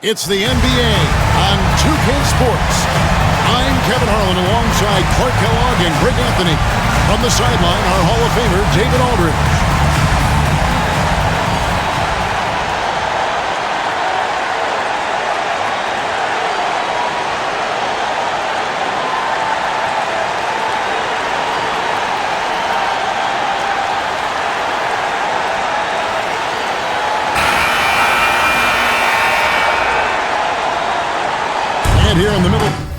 It's the NBA on 2K Sports. I'm Kevin Harlan alongside Clark Kellogg and Greg Anthony. From the sideline, our Hall of Famer, David Aldridge. And here in the middle.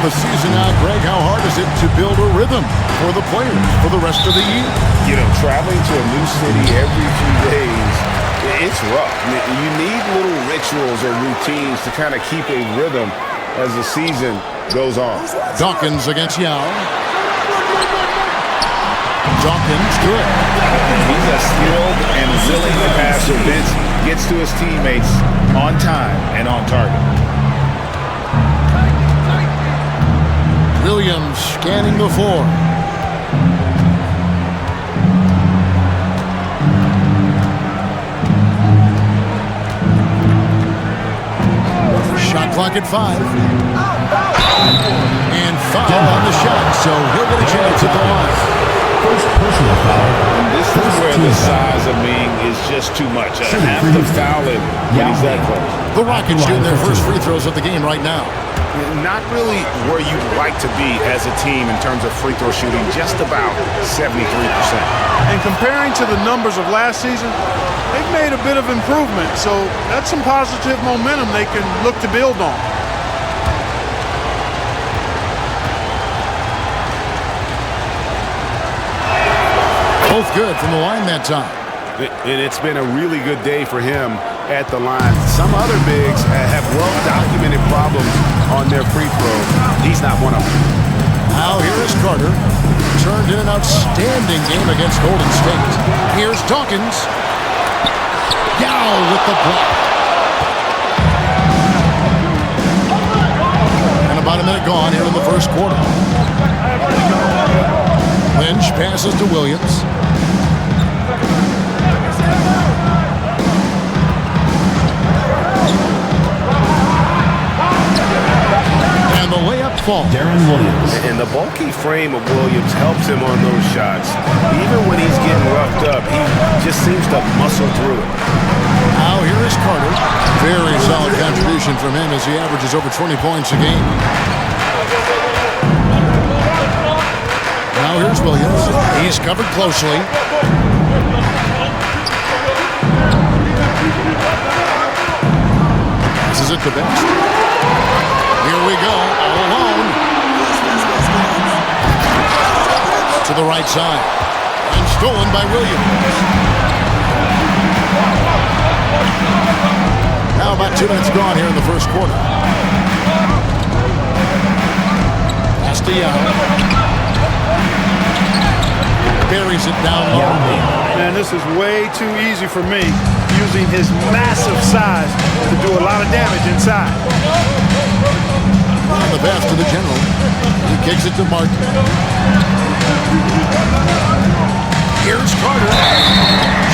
The season out, Greg, how hard is it to build a rhythm for the players for the rest of the year? You know, traveling to a new city every few days, it's rough. You need little rituals or routines to kind of keep a rhythm as the season goes on. Dawkins against Yao. Dawkins, good. He's a skilled and willing passer. Vince gets to his teammates on time and on target. Williams scanning the floor. Shot clock at 5. And foul on the shot, so he'll get a chance at the line. First personal foul. And this is where the size of Ming is just too much. I have to foul him when he's that close. The Rockets shooting their first free throws of the game right now. Not really where you'd like to be as a team in terms of free throw shooting, just about 73%. And comparing to the numbers of last season, they've made a bit of improvement, so that's some positive momentum they can look to build on. Both good from the line that time. And it's been a really good day for him at the line. Some other bigs have well-documented problems on their free throw. He's not one of them. Now here is Carter. Turned in an outstanding game against Golden State. Here's Dawkins. Yao with the block. And about a minute gone here in the first quarter. Lynch passes to Williams. And the layup falls. Daron Williams. And the bulky frame of Williams helps him on those shots. Even when he's getting roughed up, he just seems to muscle through it. Now here is Carter. Very solid contribution from him as he averages over 20 points a game. Now here's Williams. He's covered closely. Passes it to Best. Here we go, all alone. To the right side. And stolen by Williams. Now about 2 minutes gone here in the first quarter. Pass to Yao. Buries it down low. Man, this is way too easy for me, using his massive size to do a lot of damage inside. On the pass to the general. He kicks it to Martin. Here's Carter.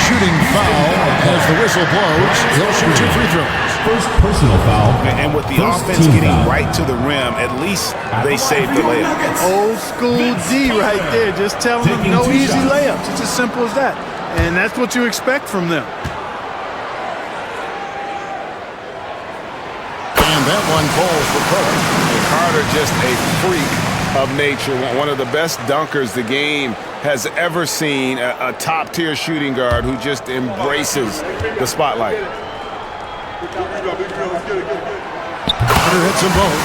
Shooting foul as the whistle blows. He'll shoot 2 free throws. First personal foul. And with the offense getting right to the rim, at least they saved the layup. Old school D right there, just telling them no easy layups. It's as simple as that. And that's what you expect from them. And that one falls for Carter. Carter just a freak of nature, one of the best dunkers the game has ever seen, a top-tier shooting guard who just embraces the spotlight. Carter hits them both.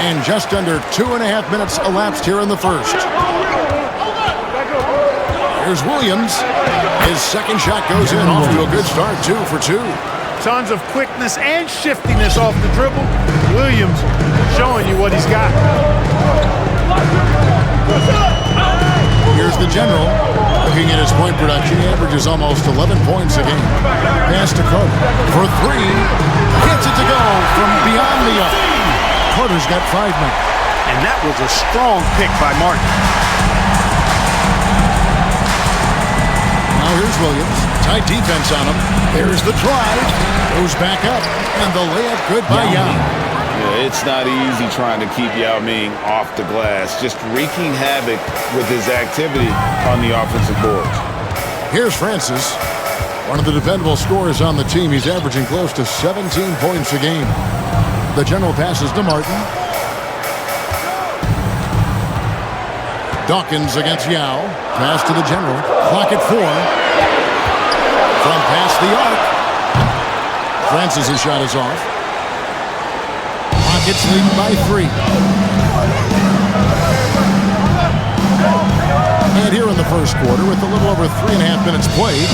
And just under 2.5 minutes elapsed here in the first. Here's Williams. His second shot goes in, off to a good start, 2 for 2. Tons of quickness and shiftiness off the dribble. Williams showing you what he's got. Here's the general. Looking at his point production, he averages almost 11 points a game. Pass to Carter for 3. Gets it to go from beyond the arc. Carter's got 5 now. And that was a strong pick by Martin. Now here's Williams. Tight defense on him. There's the drive. Goes back up. And the layup good by Yao. Yeah, it's not easy trying to keep Yao Ming off the glass. Just wreaking havoc with his activity on the offensive boards. Here's Francis. One of the dependable scorers on the team. He's averaging close to 17 points a game. The general passes to Martin. Dawkins against Yao. Pass to the general. Clock at 4. From past the arc. Francis' shot is off. Rockets lead by 3. And here in the first quarter with a little over 3.5 minutes played.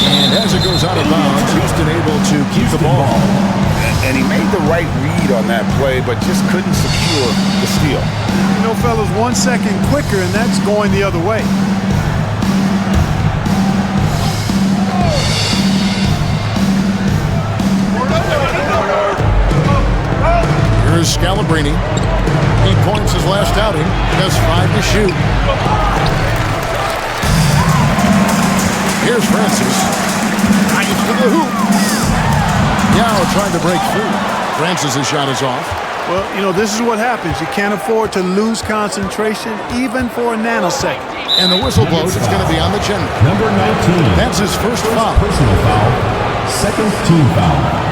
And as it goes out of bounds, Houston able to keep the ball. And he made the right read on that play, but just couldn't secure the steal. You know, fellas, 1 second quicker, and that's going the other way. Here's Scalabrine. He points his last outing. Has 5 to shoot. Here's Francis. Nice to the hoop. Yao trying to break through. Francis' shot is off. Well, you know, this is what happens. You can't afford to lose concentration even for a nanosecond. And the whistle blows. It's going to be on the general. Number 19. That's his first foul. Personal foul. Second team foul.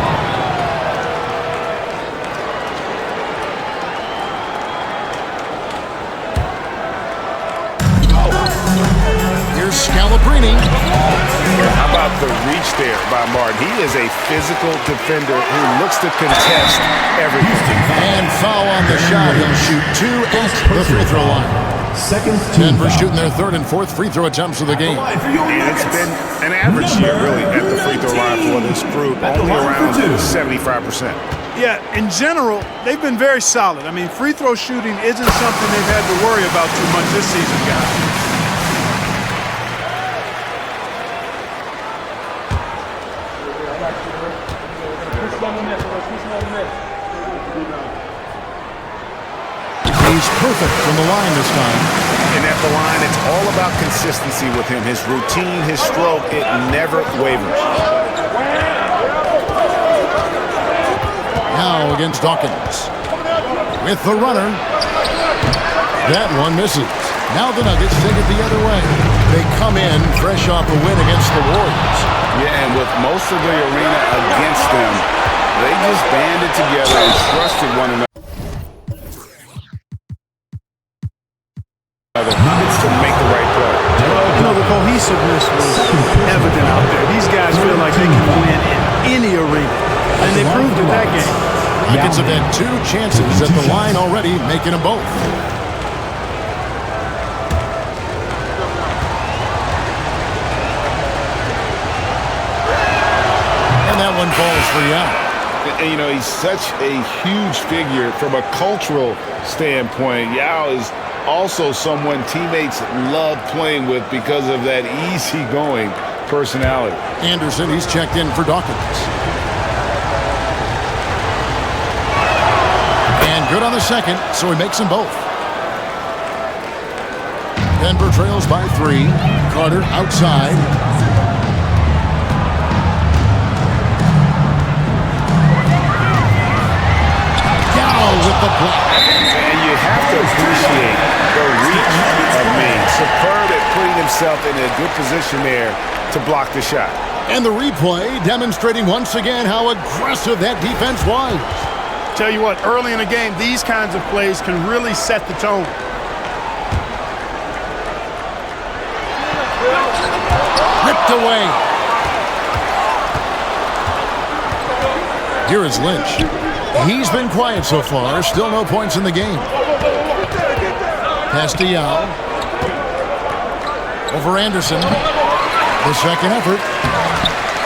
Scalabrine. How about the reach there by Martin? He is a physical defender who looks to contest everything. And foul on the shot. He'll shoot 2 at the free throw line. Second team Denver foul. shooting their 3rd and 4th free throw attempts of the game. And it's been an average year, really, at the free throw line for this group. Only around 75%. Yeah, in general, they've been very solid. I mean, free throw shooting isn't something they've had to worry about too much this season, guys. He's perfect from the line this time. And at the line, it's all about consistency with him. His routine, his stroke, it never wavers. Now against Dawkins. With the runner. That one misses. Now the Nuggets take it the other way. They come in fresh off a win against the Warriors. Yeah, and with most of the arena against them, they just banded together and trusted one another to make the right play. You know, the cohesiveness was evident out there. These guys feel like they can win in any arena, and they proved it that game. Nuggets have had 2 chances at the line already, making them both. And that one falls for Yao. And, you know, he's such a huge figure from a cultural standpoint. Yao is also someone teammates love playing with because of that easygoing personality. Anderson, he's checked in for Dawkins. And good on the second, so he makes them both. Denver trails by 3. Carter outside. Yao with the block. And you have to appreciate the reach of Maine. Superb at putting himself in a good position there to block the shot. And the replay demonstrating once again how aggressive that defense was. Tell you what, early in the game, these kinds of plays can really set the tone. Ripped away. Here is Lynch. He's been quiet so far. Still no points in the game. Pass to Yao. Over Anderson. The second effort.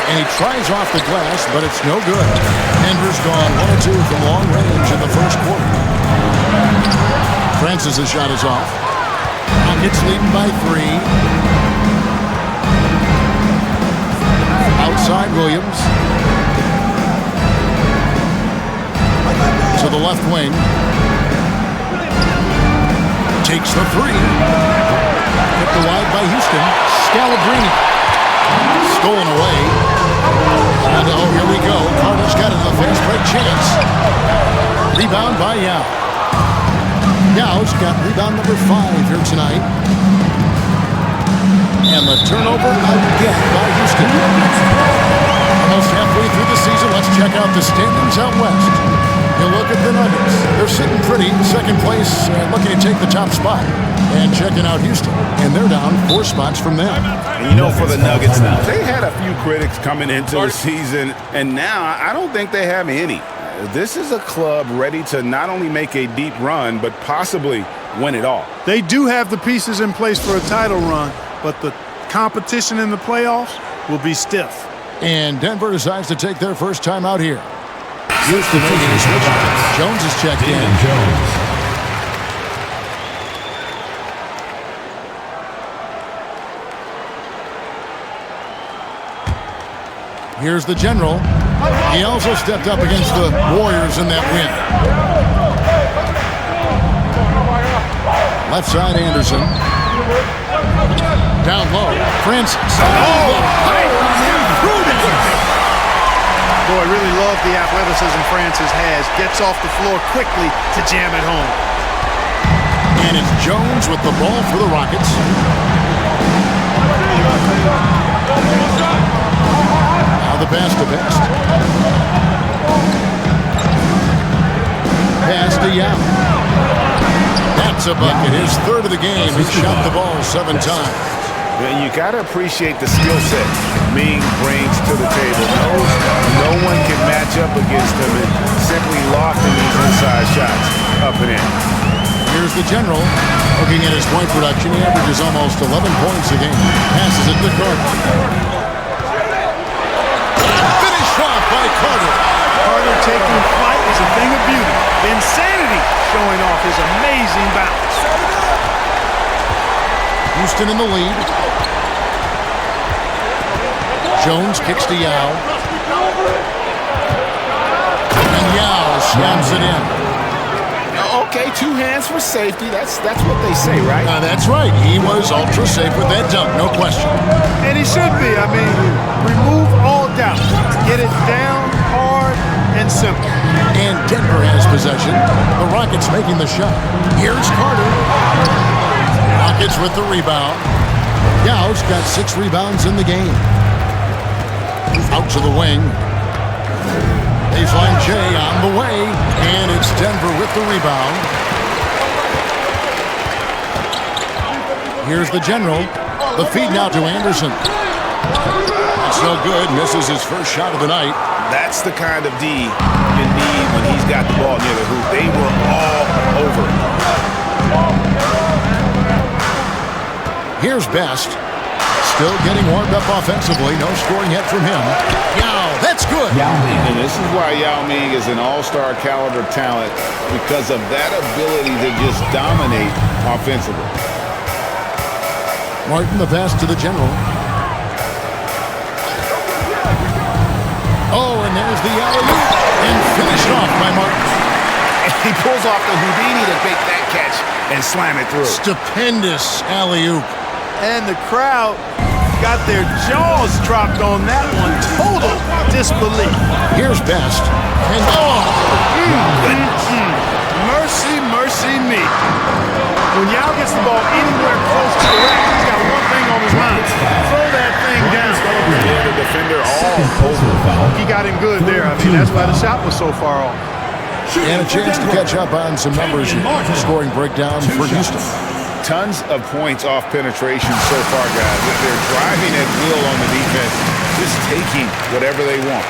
And he tries off the glass, but it's no good. Denver's gone 1 of 2 from long range in the first quarter. Francis' shot is off. Nuggets leading by 3. Outside Williams. To the left wing. Takes the 3. Hit the wide by Houston. Scalabrine. Stolen away. And oh, here we go. Carter's got it, a fast break chance. Rebound by Yao. Yao's got rebound number 5 here tonight. And the turnover again by Houston. Almost halfway through the season, let's check out the standings out west. You look at the Nuggets. They're sitting pretty, second place, looking to take the top spot. And checking out Houston, and they're down 4 spots from them. And you know, for the Nuggets, they had a few critics coming into the season, and now I don't think they have any. This is a club ready to not only make a deep run, but possibly win it all. They do have the pieces in place for a title run, but the competition in the playoffs will be stiff. And Denver decides to take their first time out here. Houston making a switch. Jones is checked in. Jones. Here's the general. He also stepped up against the Warriors in that win. Left side, Anderson. Down low, Francis. Boy, really love the athleticism Francis has. Gets off the floor quickly to jam it home. And it's Jones with the ball for the Rockets. Now the pass to Best. Pass to Yao. That's a bucket. His third of the game. He shot the ball 7 times. And you got to appreciate the skill set Ming brings to the table. No one can match up against him and simply lofting these inside shots up and in. Here's the general. Looking at his point production, he averages almost 11 points a game. Passes it to Carter. Finished off by Carter. Carter taking flight is a thing of beauty. Insanity showing off his amazing bounce. Houston in the lead. Jones kicks to Yao. And Yao slams it in. Okay, 2 hands for safety. That's what they say, right? That's right. He was ultra safe with that dunk, no question. And he should be. I mean, remove all doubt. Get it down, hard, and simple. And Denver has possession. The Rockets making the shot. Here's Carter. Rockets with the rebound. Yao's got 6 rebounds in the game. Out to the wing. Baseline J on the way. And it's Denver with the rebound. Here's the general. The feed now to Anderson. That's no good. Misses his first shot of the night. That's the kind of D you need when he's got the ball near the hoop. They were all over it. Here's Best. Still getting warmed up offensively. No scoring yet from him. Yao, that's good. And this is why Yao Ming is an all-star caliber talent, because of that ability to just dominate offensively. Martin, the pass to the general. Oh, and there's the alley-oop. And finished off by Martin. And he pulls off the Houdini to make that catch and slam it through. Stupendous alley-oop. And the crowd got their jaws dropped on that one. Total disbelief. Here's Best. And Mercy, mercy me. When Yao gets the ball anywhere close to the rack, he's got one thing on his mind. Throw that thing down. Yeah, the defender all over. He got him good there. I mean, that's why the shot was so far off. And a chance to catch up on some numbers here. Scoring breakdown for Houston. Tons of points off penetration so far, guys. They're driving at will on the defense, just taking whatever they want.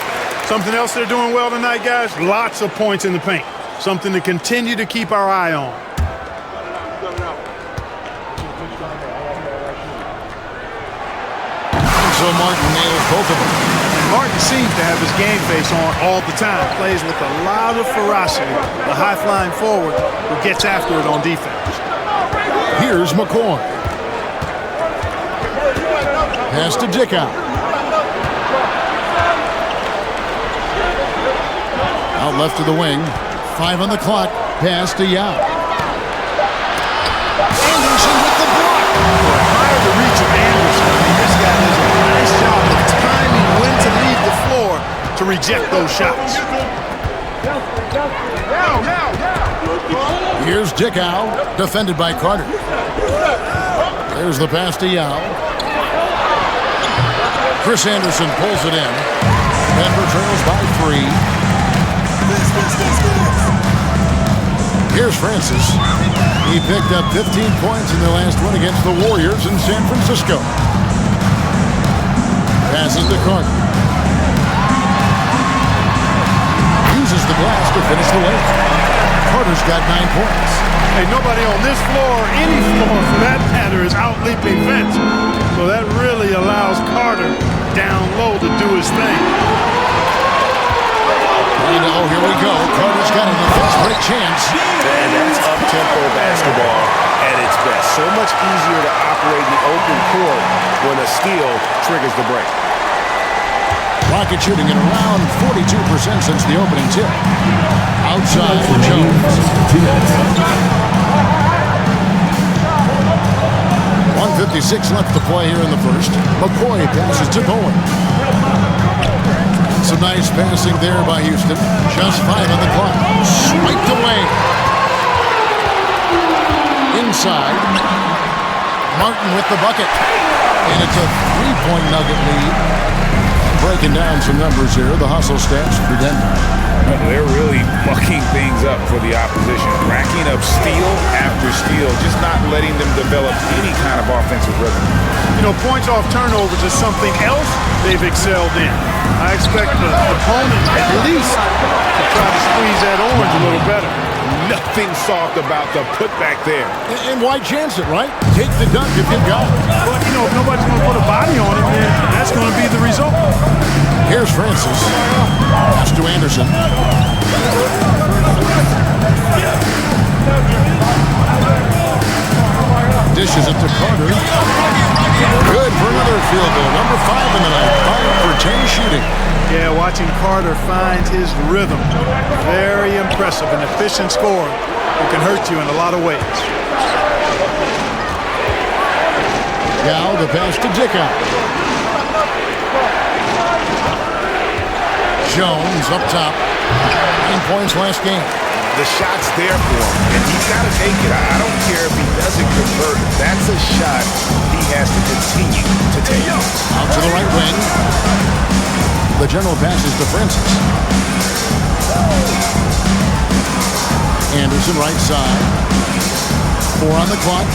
Something else they're doing well tonight, guys, lots of points in the paint. Something to continue to keep our eye on. So Martin nails both of them. And Martin seems to have his game face on all the time. Plays with a lot of ferocity. The high-flying forward who gets after it on defense. Here's McCoy. Pass to Dickow. Out left to the wing. 5 on the clock. Pass to Yao. Anderson with the block. Admire the reach of Anderson. I mean, this guy does a nice job of timing when to leave the floor to reject those shots. Here's Dickow, defended by Carter. There's the pass to Yao. Chris Anderson pulls it in. Denver trails by 3. Here's Francis. He picked up 15 points in the last one against the Warriors in San Francisco. Passes to Carter. Uses the glass to finish the way. Carter's got 9 points. Hey, nobody on this floor, any floor for that matter, is out-leaping Vince. So that really allows Carter down low to do his thing. Oh, here we go. Carter's got a fast break chance. And that's up-tempo basketball at its best. So much easier to operate in the open court when a steal triggers the break. Rocket shooting at around 42% since the opening tip. Outside for Jones. 1:56 left to play here in the first. McCoy passes to Bowen. Some nice passing there by Houston. Just 5 on the clock. Swiped away. Inside. Martin with the bucket. And it's a 3-point Nugget lead. Breaking down some numbers here. The hustle stats for Denver. They're really mucking things up for the opposition. Racking up steal after steal. Just not letting them develop any kind of offensive rhythm. You know, points off turnovers is something else they've excelled in. I expect the opponent at least to try to squeeze that orange a little better. Nothing soft about the putback there. And why chance it, right? Take the dunk if you've got it. But, you know, if nobody's going to put a body on it, then that's going to be the result. Here's Francis. Pass to Anderson. Dishes it to Carter. Good for another field goal. Number 5 in the night. 5 for 10 shooting. Yeah, watching Carter find his rhythm. Very impressive. An efficient scorer who can hurt you in a lot of ways. Now the pass to Dickow. Jones up top. 9 points last game. The shot's there for him, and he's got to take it. I don't care if he doesn't convert. That's a shot he has to continue to take. Out to the right wing. The general passes to Francis. Anderson right side. 4 on the clock.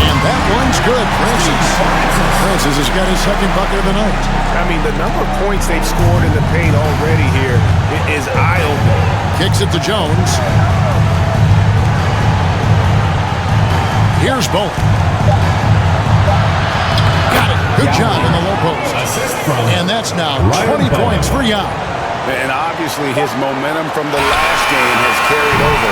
And that one's good. Francis has got his second bucket of the night. I mean, the number of points they've scored in the paint already here is eye-opening. Kicks it to Jones. Here's Bowen. Got it. Good job in the low post. And that's now 20 points for Yao. And obviously his momentum from the last game has carried over.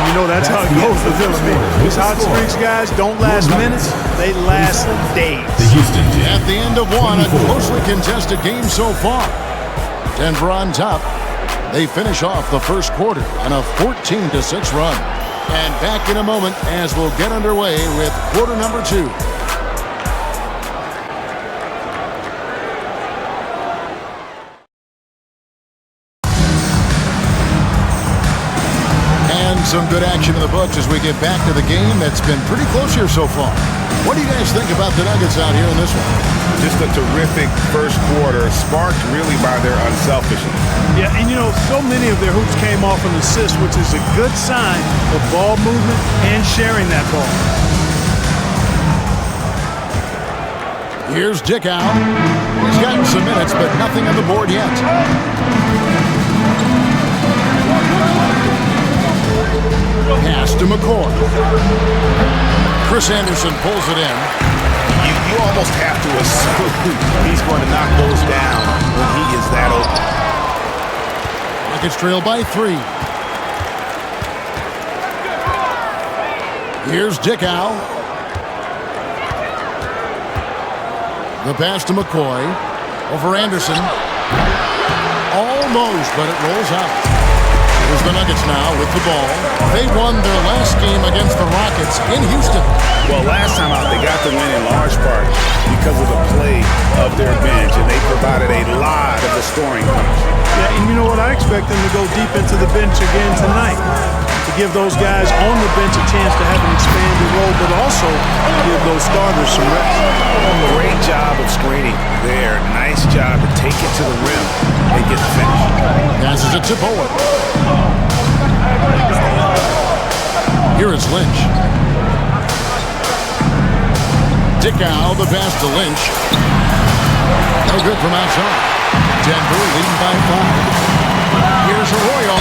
You know, that's how it goes with them. These hot streaks, guys, don't last minutes. They last days. At the end of one, a closely contested game so far. Denver on top. They finish off the first quarter on a 14-6 run. And back in a moment as we'll get underway with quarter number 2. Some good action in the books as we get back to the game that's been pretty close here so far. What do you guys think about the Nuggets out here in this one? Just a terrific first quarter, sparked really by their unselfishness. Yeah, and you know, so many of their hoops came off an assist, which is a good sign of ball movement and sharing that ball. Here's Dickow. He's gotten some minutes, but nothing on the board yet. Pass to McCoy. Chris Anderson pulls it in. You almost have to assume he's going to knock those down when he is that open. Nuggets trail by 3. Here's Dickow. The pass to McCoy. Over Anderson. Almost, but it rolls out. Here's the Nuggets now with the ball. They won their last game against the Rockets in Houston. Well, last time out, they got the win in large part because of the play of their bench, and they provided a lot of the scoring. Yeah, and you know what? I expect them to go deep into the bench again tonight to give those guys on the bench a chance to have an expanded role, but also give those starters some rest. Great job of screening there. Nice job to take it to the rim and get the finish. Passes it to Bowen. Here is Lynch. Dickow, the pass to Lynch. No good from outside. Denver leading by 5. Here's Arroyo.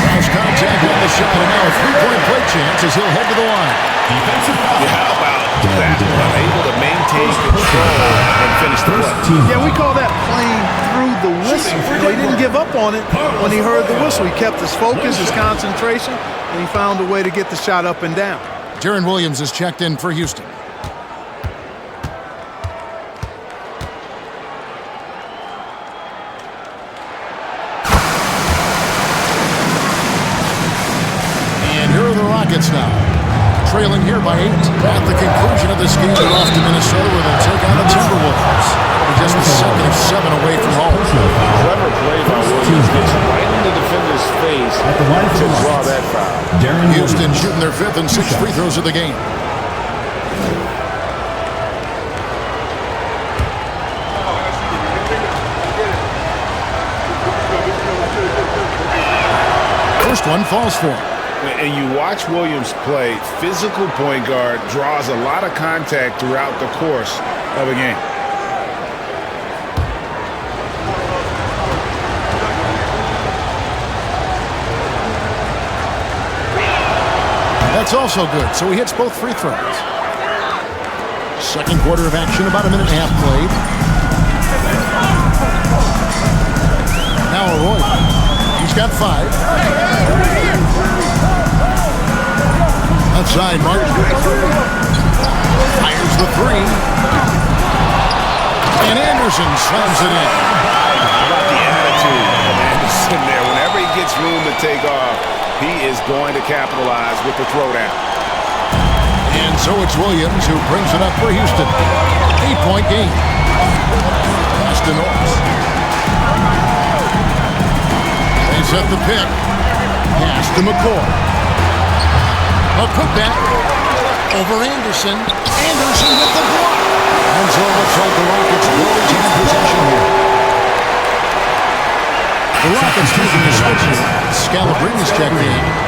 Cross contact on the shot, and now a 3-point play chance as he'll head to the line. Yeah, how about that? Unable to maintain control and finish the play. Yeah, we call that playing through the whistle. You know, he didn't give up on it when he heard the whistle. He kept his focus, his concentration, and he found a way to get the shot up and down. Deron Williams is checked in for Houston. Nuggets now, trailing here by 8. At the conclusion of this game, they're off to Minnesota where they'll take on the Timberwolves. Just a second of 7 away from home. Clever play by Williams. Gets right in the defender's face to draw that foul. Houston shooting their 5th and 6th free throws of the game. First one falls for him. And you watch Williams play, physical point guard, draws a lot of contact throughout the course of a game. That's also good, so he hits both free throws. Second quarter of action, about a minute and a half played. Now Roy. He's got 5. Outside, Martin. Fires the 3. And Anderson slams it in. How about the attitude of Anderson there? Whenever he gets room to take off, he is going to capitalize with the throwdown. And so it's Williams who brings it up for Houston. 8-point game. Pass to Norris. They set the pick. Pass to McCoy. A putback over Anderson. Anderson with the block. And so it looks like the Rockets will retain possession here. The Rockets taking the switch here. Scalabrini's checked in.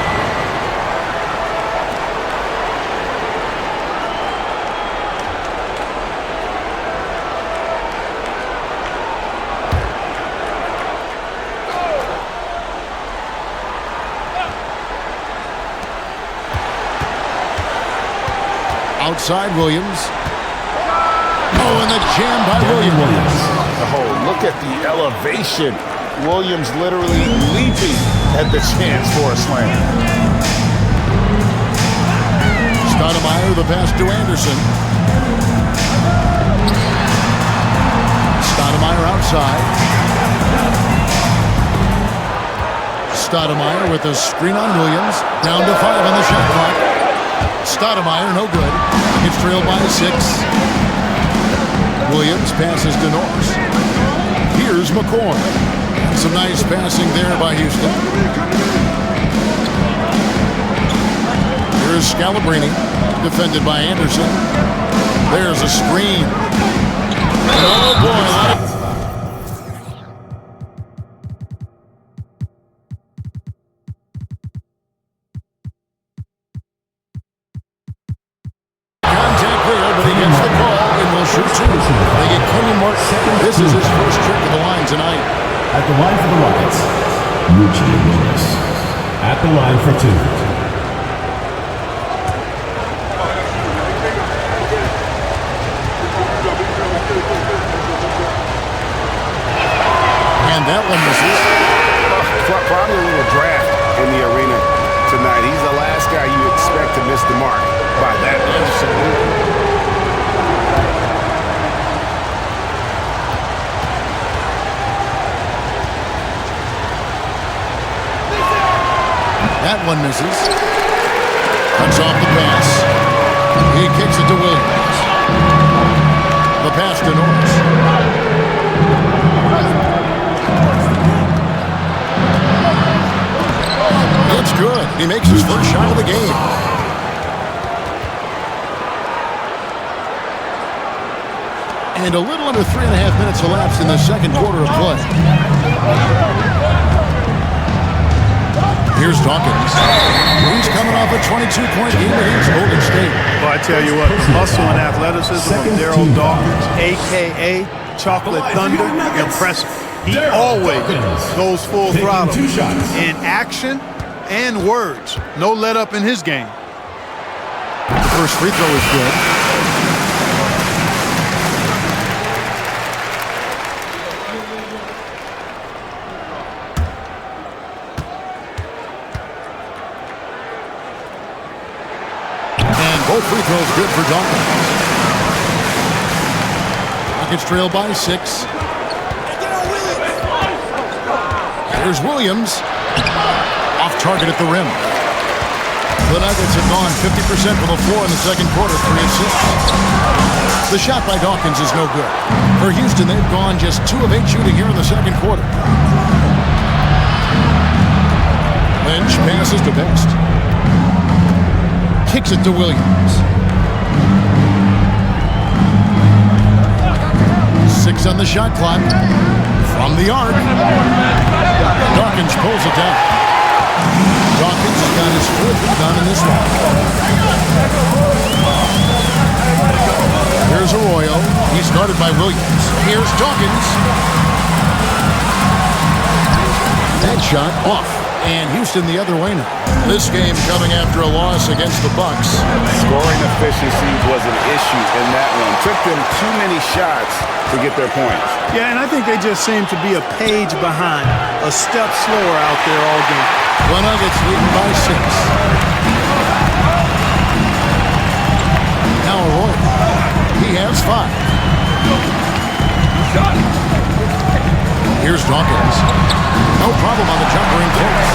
Outside Williams. Oh, and the jam by Williams. Oh, look at the elevation. Williams literally leaping at the chance for a slam. Stoudemire, the pass to Anderson. Stoudemire outside. Stoudemire with a screen on Williams. Down to 5 on the shot clock. Stoudemire, no good. Gets trailed by 6. Williams passes to Norris. Here's McCoy. Some nice passing there by Houston. Here's Scalabrini, defended by Anderson. There's a screen. Oh, boy. This is his first trip to the line tonight. At the line for the Rockets, Eugene Willis. At the line for 2. And that one misses. Probably a little draft in the arena tonight. He's the last guy you expect to miss the mark by that much. Absolutely. That one misses. Cuts off the pass. He kicks it to Williams. The pass to Norris. It's good. He makes his first shot of the game. And a little under 3.5 minutes elapsed in the second quarter of play. Here's Dawkins. He's coming off a 22-point game against Golden State. Well, I tell you what, the muscle and athleticism of Daron Dawkins, a.k.a. Chocolate Thunder, impressive. He always goes full throttle in action and words. No let up in his game. The first free throw is good. Both free throws good for Dawkins. Rockets trail by 6. Here's Williams. Off target at the rim. The Nuggets have gone 50% from the floor in the second quarter, 3 of 6. The shot by Dawkins is no good. For Houston, they've gone just 2 of 8 shooting here in the second quarter. Lynch passes to Best. Kicks it to Williams. 6 on the shot clock. From the arc. Dawkins pulls it down. Dawkins has got his 4th rebound in this one. Here's Arroyo. He's guarded by Williams. Here's Dawkins. That shot off. And Houston the other way now. This game coming after a loss against the Bucks. Scoring efficiency was an issue in that one. Took them too many shots to get their points. Yeah, and I think they just seem to be a page behind, a step slower out there all game. The Nuggets leading by 6. Now Arroyo. He has 5. Here's Dawkins. No problem on the jumper in close.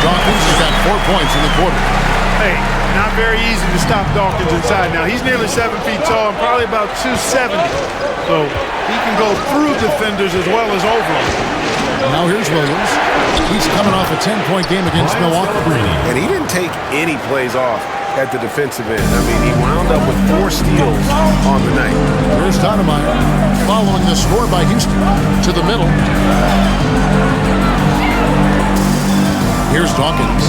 Dawkins has got 4 points in the quarter. Hey, not very easy to stop Dawkins inside now. He's nearly 7 feet tall and probably about 270. So he can go through defenders as well as over them. Now here's Williams. He's coming off a 10-point game against Milwaukee. And he didn't take any plays off at the defensive end. I mean, he wound up with 4 steals on the night. Here's Stoudemire following the score by Houston to the middle. Here's Dawkins.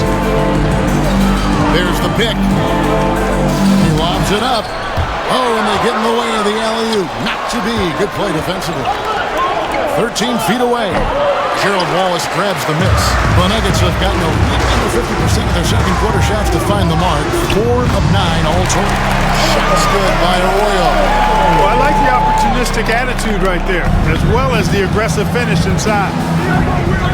There's the pick. He lobs it up. Oh, and they get in the way of the alley-oop. Not to be. Good play defensively. 13 feet away. Gerald Wallace grabs the miss. The Nuggets have gotten a little under 50% of their second quarter shots to find the mark. 4 of 9 all total. Shots good by Arroyo. Well, I like the opportunistic attitude right there, as well as the aggressive finish inside.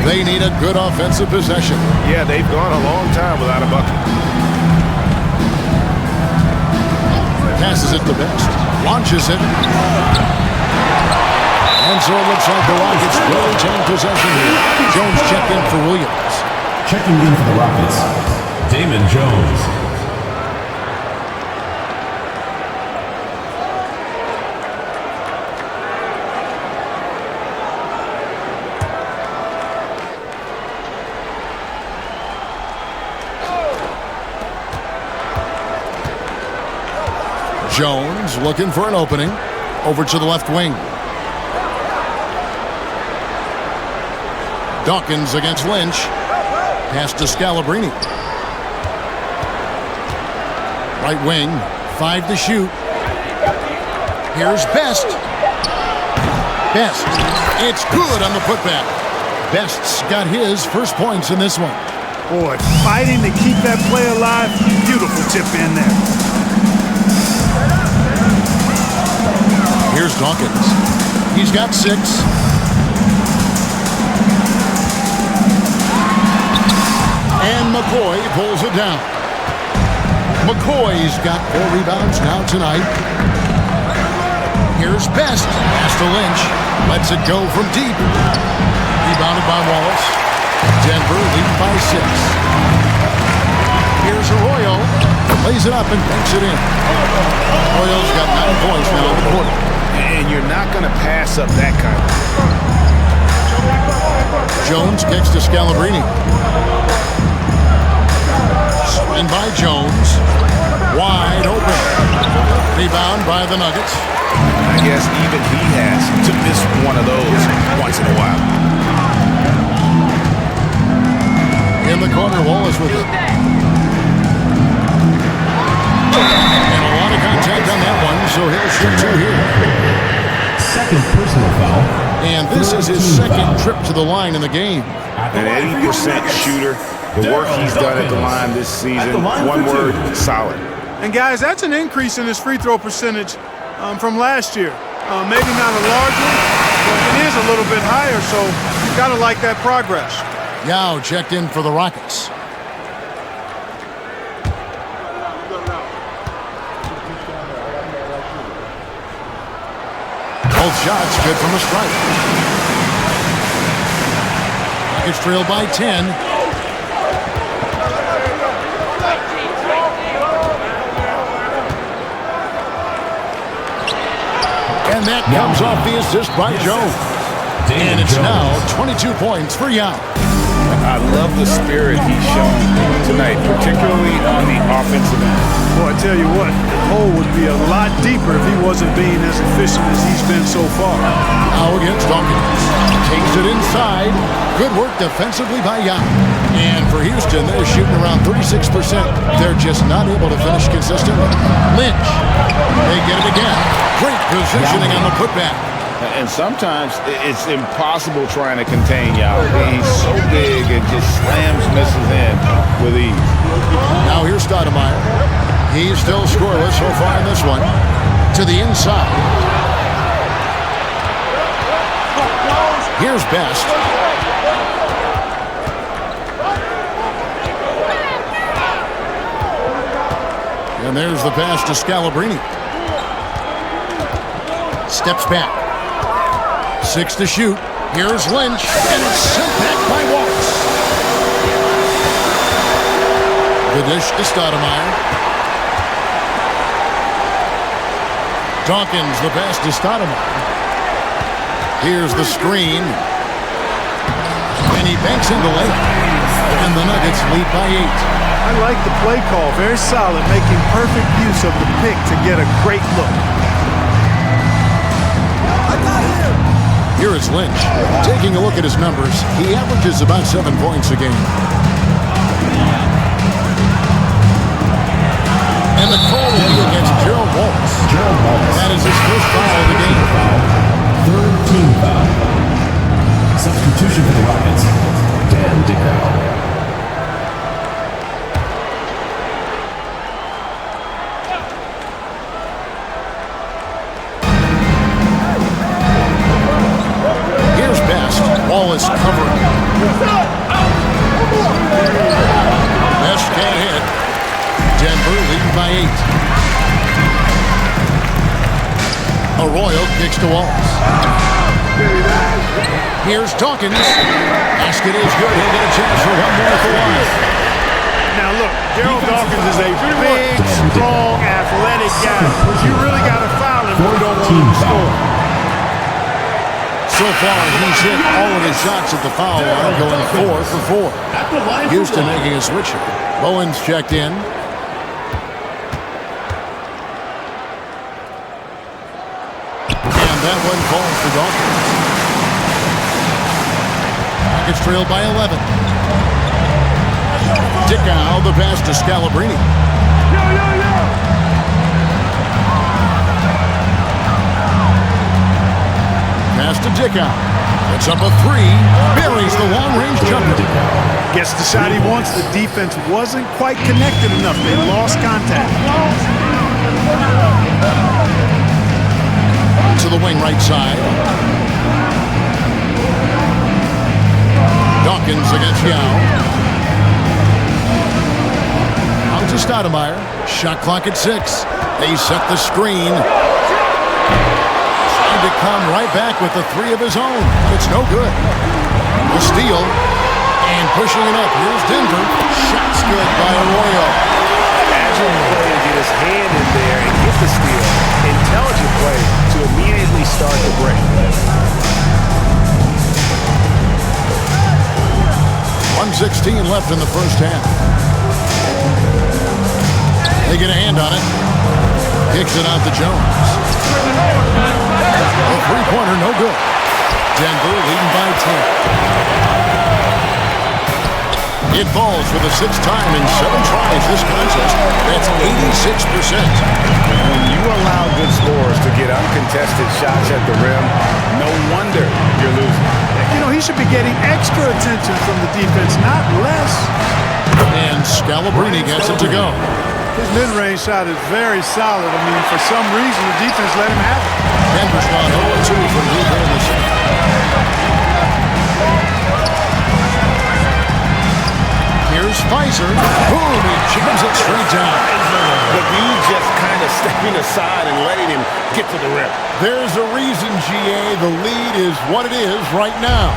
They need a good offensive possession. Yeah, they've gone a long time without a bucket. Passes it to Best. Launches it. And so it looks like the Rockets will retain possession here. Jones checked in for Williams. Checking in for the Rockets, Damon Jones. Jones looking for an opening. Over to the left wing. Dawkins against Lynch. Pass to Scalabrine. Right wing. 5 to shoot. Here's Best. Best. It's good on the putback. Best's got his first points in this one. Boy, fighting to keep that play alive. Beautiful tip in there. Here's Dawkins. He's got 6. And McCoy pulls it down. McCoy's got 4 rebounds now tonight. Here's Best. Pass to Lynch. Lets it go from deep. Rebounded by Wallace. Denver leading by 6. Here's Arroyo. Lays it up and banks it in. Arroyo's got 9 points now in the quarter. And you're not going to pass up that kind of. Jones kicks to Scalabrine. Screen by Jones. Wide open. Rebound by the Nuggets. I guess even he has to miss one of those once in a while. In the corner, Wallace with it. And a lot of contact on that one, so he'll shoot 2 here. Second personal foul. And this is his second trip to the line in the game. An 80% shooter. The work he's done at the line this season, one word, solid. And guys, that's an increase in his free throw percentage from last year. Maybe not a large one, but it is a little bit higher, so you've got to like that progress. Yao checked in for the Rockets. Both shots good from the strike. Nuggets trail by 10. And that comes off the assist by Jones. And it's now 22 points for Yao. I love the spirit he's shown tonight, particularly on the offensive end. Boy, I tell you what, the hole would be a lot deeper if he wasn't being as efficient as he's been so far. Now against Dawkins. Takes it inside. Good work defensively by Yao. And for Houston, they're shooting around 36%. They're just not able to finish consistently. Lynch. They get it again. Great positioning on the putback. And sometimes it's impossible trying to contain Yao. He's so big and just slams misses in with ease. Now here's Stoudemire. He's still scoreless so far in this one. To the inside. Here's Best. And there's the pass to Scalabrine. Steps back. 6 to shoot. Here's Lynch. And it's sent back by Wallace. The dish to Stoudemire. Dawkins, the pass to Stoudemire. Here's the screen. And he banks in the lane. And the Nuggets lead by 8. I like the play call. Very solid, making perfect use of the pick to get a great look. Here is Lynch. Taking a look at his numbers, he averages about 7 points a game. And the call will be against Gerald Wallace. That is his first foul of the game. Third team foul. Substitution for the Rockets, daron. Wallace covering. Best can't hit. Denver leading by 8. Arroyo kicks to Wallace. Here's Dawkins. Basket is good. He'll get a chance for one more at the line. Now look, Daryl Dawkins is a big, strong, athletic guy. You really got to foul him if you don't want him to score. So far, he's hit all of his shots at the foul line, going 4 for 4. Houston making a switch here. Bowen's checked in. And that one falls for Dawkins. Rockets trailed by 11. Dickow, the pass to Scalabrine. Pass to Dickow. It's up a 3. Buries the long-range jumper. Gets the shot he wants. The defense wasn't quite connected enough. They lost contact. To the wing right side. Dawkins against Yao. Out to Stoudemire. Shot clock at 6. They set the screen. To come right back with the 3 of his own. It's no good. The steal. And pushing it up. Here's Denver. Shot's good by Arroyo. Agile play to get his hand in there and get the steal. Intelligent play to immediately start the break. 1:16 left in the first half. They get a hand on it. Kicks it out to Jones. A three-pointer, no good. Denver leading by 10. It falls for the 6th time in 7 tries this contest. That's 86%. When you allow good scorers to get uncontested shots at the rim, no wonder you're losing. You know, he should be getting extra attention from the defense, not less. And Scalabrine gets it to go. His mid-range shot is very solid. I mean, for some reason, the defense let him have it. Denver's gone 0-2 from deep in the second. Here's Pfizer. Boom, he jams it straight down. But you just kind of stepping aside and letting him get to the rim. There's a reason, GA, the lead is what it is right now.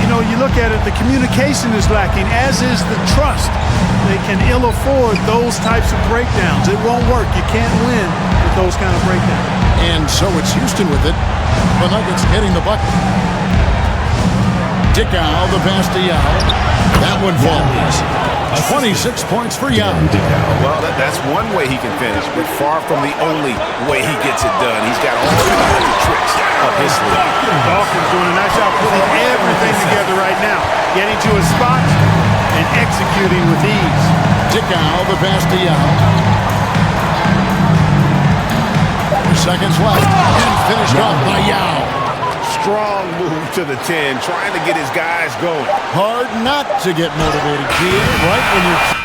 You know, you look at it, the communication is lacking, as is the trust. They can ill afford those types of breakdowns. It won't work. You can't win with those kind of breakdowns. And And so it's Houston with it. The Nuggets hitting the bucket. Dickow, the pass to Yao. That one falls. 26 points for Yao. Well, that's one way he can finish, but far from the only way he gets it done. He's got all the other tricks up his sleeve. Dawkins doing a nice job putting everything together right now. Getting to his spot and executing with ease. Dickow, the pass to Yao. 4 seconds left. And finished off by Yao. Strong move to the 10, trying to get his guys going. Hard not to get motivated, Gia, right when you're...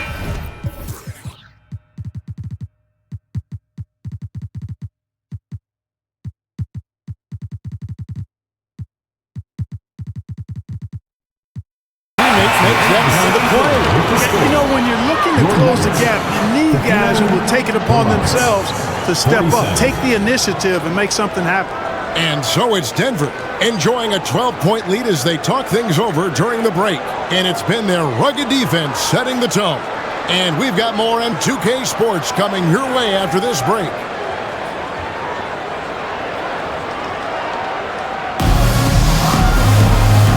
You know, when you're looking to close the gap, you need guys who will take it upon themselves to step up, take the initiative, and make something happen. And so it's Denver, enjoying a 12-point lead as they talk things over during the break. And it's been their rugged defense setting the tone. And we've got more M2K Sports coming your way after this break.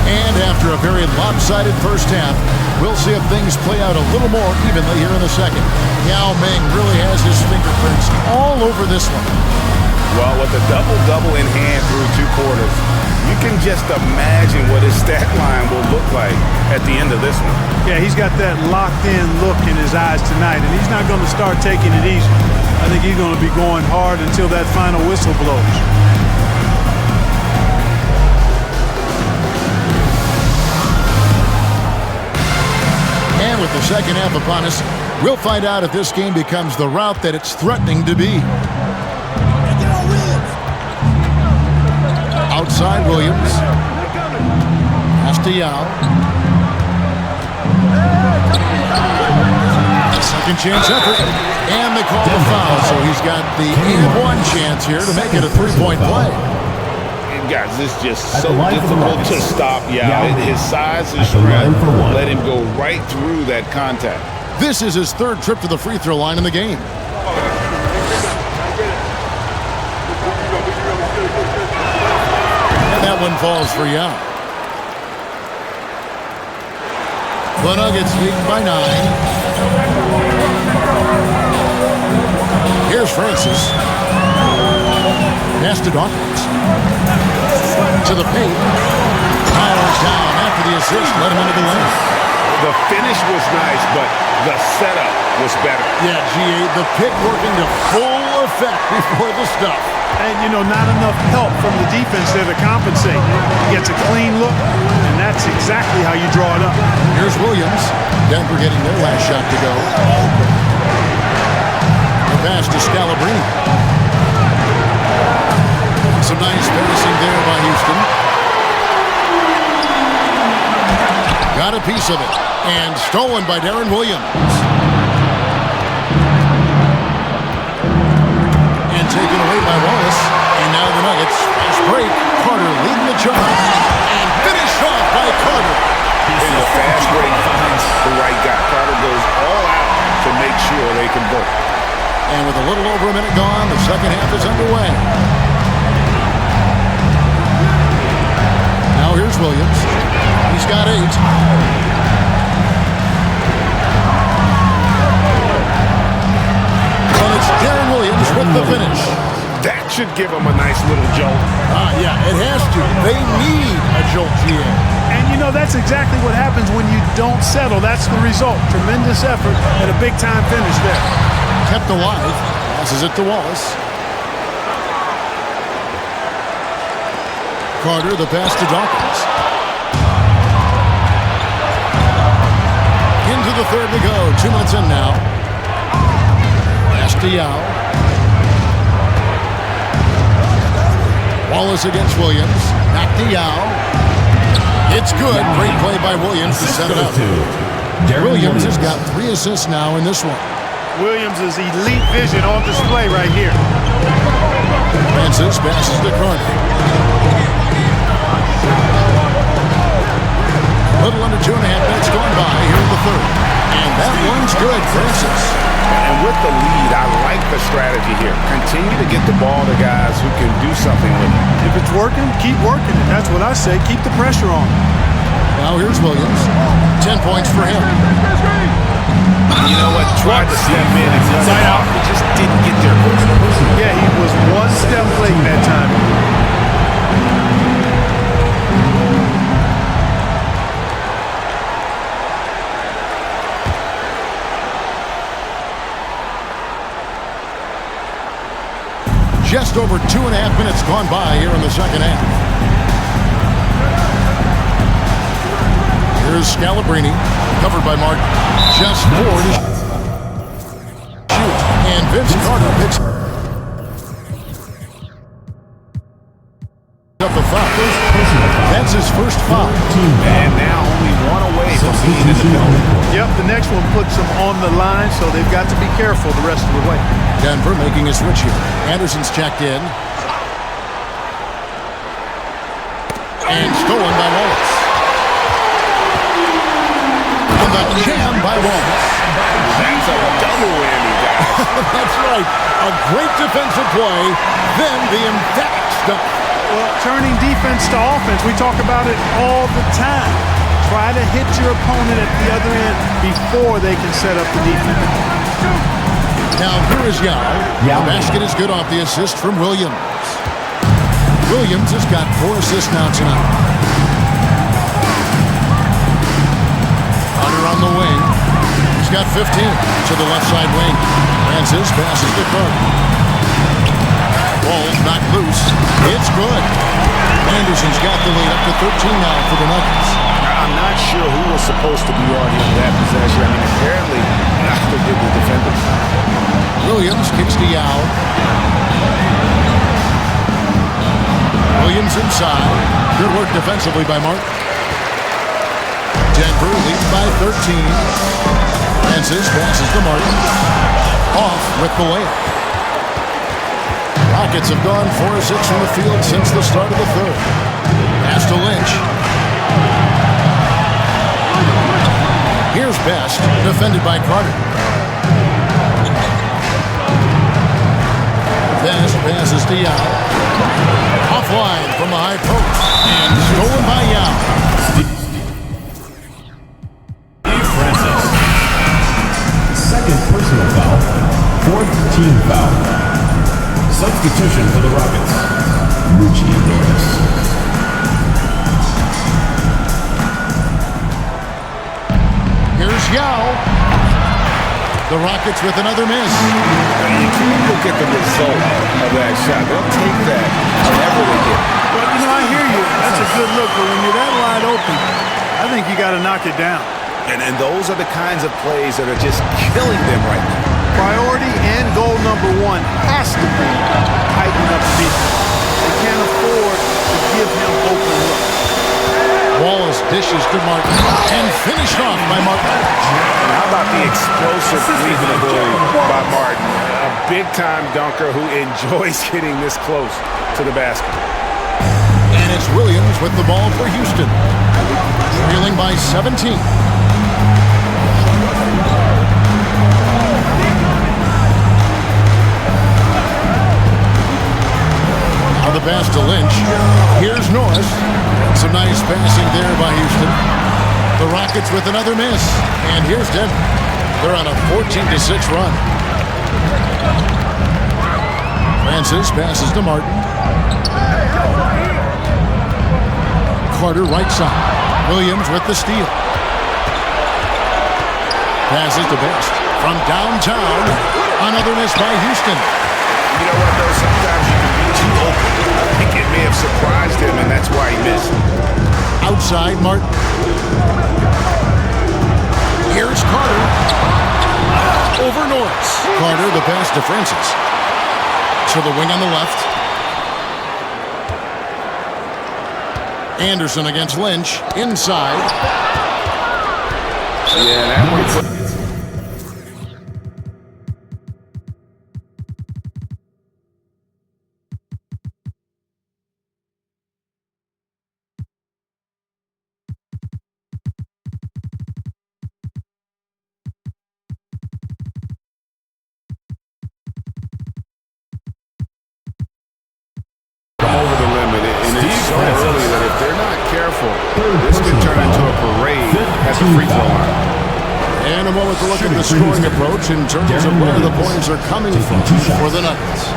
And after a very lopsided first half, we'll see if things play out a little more evenly here in the second. Yao Ming really has his fingerprints all over this one. Well, with a double-double in hand through 2 quarters, you can just imagine what his stat line will look like at the end of this one. Yeah, he's got that locked-in look in his eyes tonight, and he's not going to start taking it easy. I think he's going to be going hard until that final whistle blows. And with the second half upon us, we'll find out if this game becomes the route that it's threatening to be. Outside Williams. Pass to Yao. Second chance effort. And they call the foul. So he's got the and 1 chance here to make it a 3-point play. And guys, this is just so difficult to stop Yao. His size and strength let him go right through that contact. This is his 3rd trip to the free throw line in the game. That one falls for Yao. The Nuggets lead by 9. Here's Francis. Pass to Dawkins. To the paint. Fires down after the assist. Let him into the lane. The finish was nice, but the setup was better. Yeah, GA, the pick working to full effect before the stuff. And, you know, not enough help from the defense there to compensate. He gets a clean look, and that's exactly how you draw it up. Here's Williams. Denver getting their last shot to go. The pass to Scalabrine. Some nice passing there by Houston. Got a piece of it. And stolen by Daron Williams. Taken away by Wallace, and now the Nuggets, fast break, Carter leading the charge, and finished off by Carter. And the fast break finds the right guy. Carter goes all out to make sure they convert. And with a little over a minute gone, the second half is underway. Now here's Williams. He's got 8. Daron Williams with the finish. That should give them a nice little jolt. Yeah, it has to. They need a jolt, GA. And, you know, that's exactly what happens when you don't settle. That's the result. Tremendous effort and a big-time finish there. Kept alive. Passes it to Wallace. Carter, the pass to Dawkins. Into the 3rd we go. 2 minutes in now. Pass to Yao. Wallace against Williams. Back to Yao. It's good. Great play by Williams to set it up. Williams has got 3 assists now in this one. Williams' elite vision on display right here. Francis passes to Carter. A little under 2.5 minutes gone by here in the 3rd. And that one's good, Francis. And with the lead, I like the strategy here. Continue to get the ball to guys who can something with it. If it's working, keep working it. That's what I say. Keep the pressure on. Now here's Williams. 10 points for him. You know what? Tried to step in and cut it off. He just didn't get there. Yeah, he was one step late that time. Just over 2.5 minutes gone by here in the second half. Here's Scalabrini, covered by Martin. Just 4 to shoot. And Vince Carter picks up the foul. That's his first foul. And now only one away from being in the penalty. Yep, the next one puts them on the line, so they've got to be careful the rest of the way. Denver making a switch here. Anderson's checked in. And stolen by Wallace. And the jam by Wallace. That's a double whammy, guys. That's right. A great defensive play. Then the emphatic stuff. Well, turning defense to offense, we talk about it all the time. Try to hit your opponent at the other end before they can set up the defense. Now here is Yao. The basket is good off the assist from Williams. Williams has got 4 assists now tonight. Hunter on the wing. He's got 15 to the left side wing. Francis passes to Carter. Ball knocked loose. It's good. Anderson's got the lead up to 13 now for the Nuggets. I'm not sure who was supposed to be on him in that possession. I mean, apparently, neither did the defenders. Williams kicks to Yao. Williams inside. Good work defensively by Martin. Denver leads by 13. Francis passes to Martin. Off with the layup. Rockets have gone 4 of 6 from the field since the start of the third. Pass to Lynch. Here's Best, defended by Carter. Best passes to Yao. Offline from the high post. And stolen by Yao. Francis. Second personal foul. 4th team foul. Substitution for the Rockets. Richie Norris. Here's Yao. The Rockets with another miss. You can't look at the result of that shot. They'll take that whenever they get it. Well, you know, I hear you. That's a good look, but when you're that wide open, I think you got to knock it down. And those are the kinds of plays that are just killing them right now. Priority and goal number 1 has to be tighten up the defense. They can't afford to give him open looks. Wallace dishes to Martin. And finished off by Martin. And how about the explosive ability by Martin? A big-time dunker who enjoys getting this close to the basket. And it's Williams with the ball for Houston. Trailing by 17. Now the pass to Lynch. Here's Norris. Some nice passing there by Houston. The Rockets with another miss. And here's Denver. They're on a 14-6 run. Francis passes to Martin. Carter right side. Williams with the steal. Passes to Best. From downtown. Another miss by Houston. You know what, though? Sometimes you can be too open. I think it may have surprised him, and that's why he missed. Outside, Martin. Here's Carter. Over Norris. Carter, the pass to Francis. To the wing on the left. Anderson against Lynch. Inside. Yeah, that one. at the free throw line. And a moment to look at the scoring approach in terms of where the points are coming from for the Nuggets.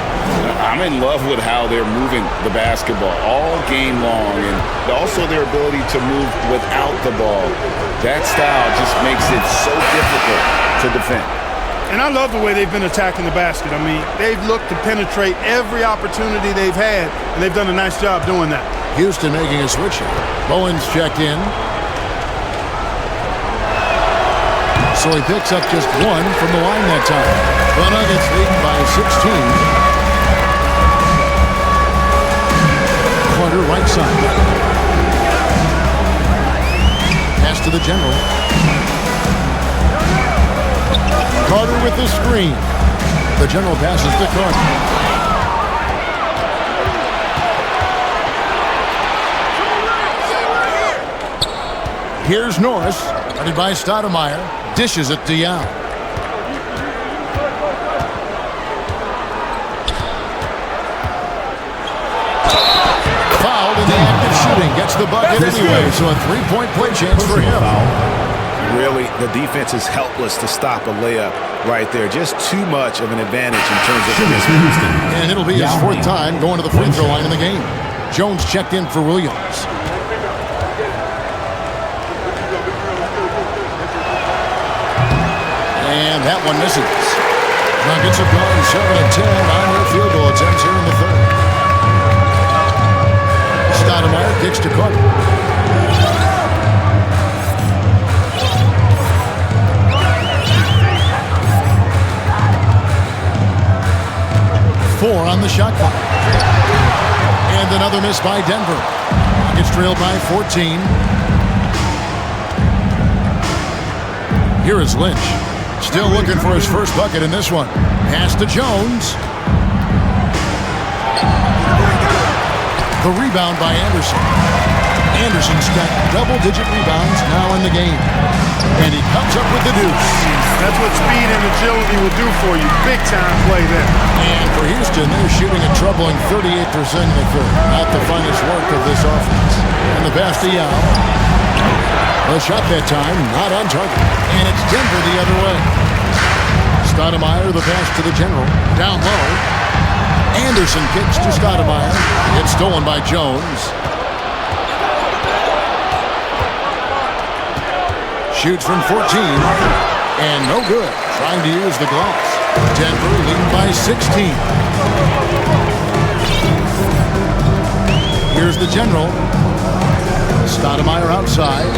I'm in love with how they're moving the basketball all game long, and also their ability to move without the ball. That style just makes it so difficult to defend. And I love the way they've been attacking the basket. I mean, they've looked to penetrate every opportunity they've had, and they've done a nice job doing that. Houston making a switch here. Bowens checked in. So he picks up just one from the line that time. The Nuggets lead by 16. Carter right side. Pass to the general. Carter with the screen. The general passes to Carter. Here's Norris, running by Stoudemire. Dishes it to Yao. Fouled in the act of shooting. Gets the bucket anyway, so a three-point play chance for him. Really, the defense is helpless to stop a layup right there. Just too much of an advantage in terms of Houston. And it'll be his fourth time going to the free throw line in the game. Jones checked in for Williams. And that one misses. Nuggets have gone 7-10 on their field goal attempts here in the third. Stoudemire kicks to Carter. Four on the shot clock. And another miss by Denver. Nuggets trailed by 14. Here is Lynch. Still looking for his first bucket in this one. Pass to Jones. The rebound by Anderson. Anderson's got double-digit rebounds now in the game. And he comes up with the deuce. That's what speed and agility will do for you. Big-time play there. And for Houston, they're shooting a troubling 38% in the third. Not the finest work of this offense. And the pass to Yao. The shot that time, not on target. And it's Denver the other way. Stoudemire, the pass to the general. Down low. Anderson kicks to Stoudemire. It's stolen by Jones. Shoots from 14. And no good. Trying to use the glass. Denver leading by 16. Here's the general. Stoudemire outside.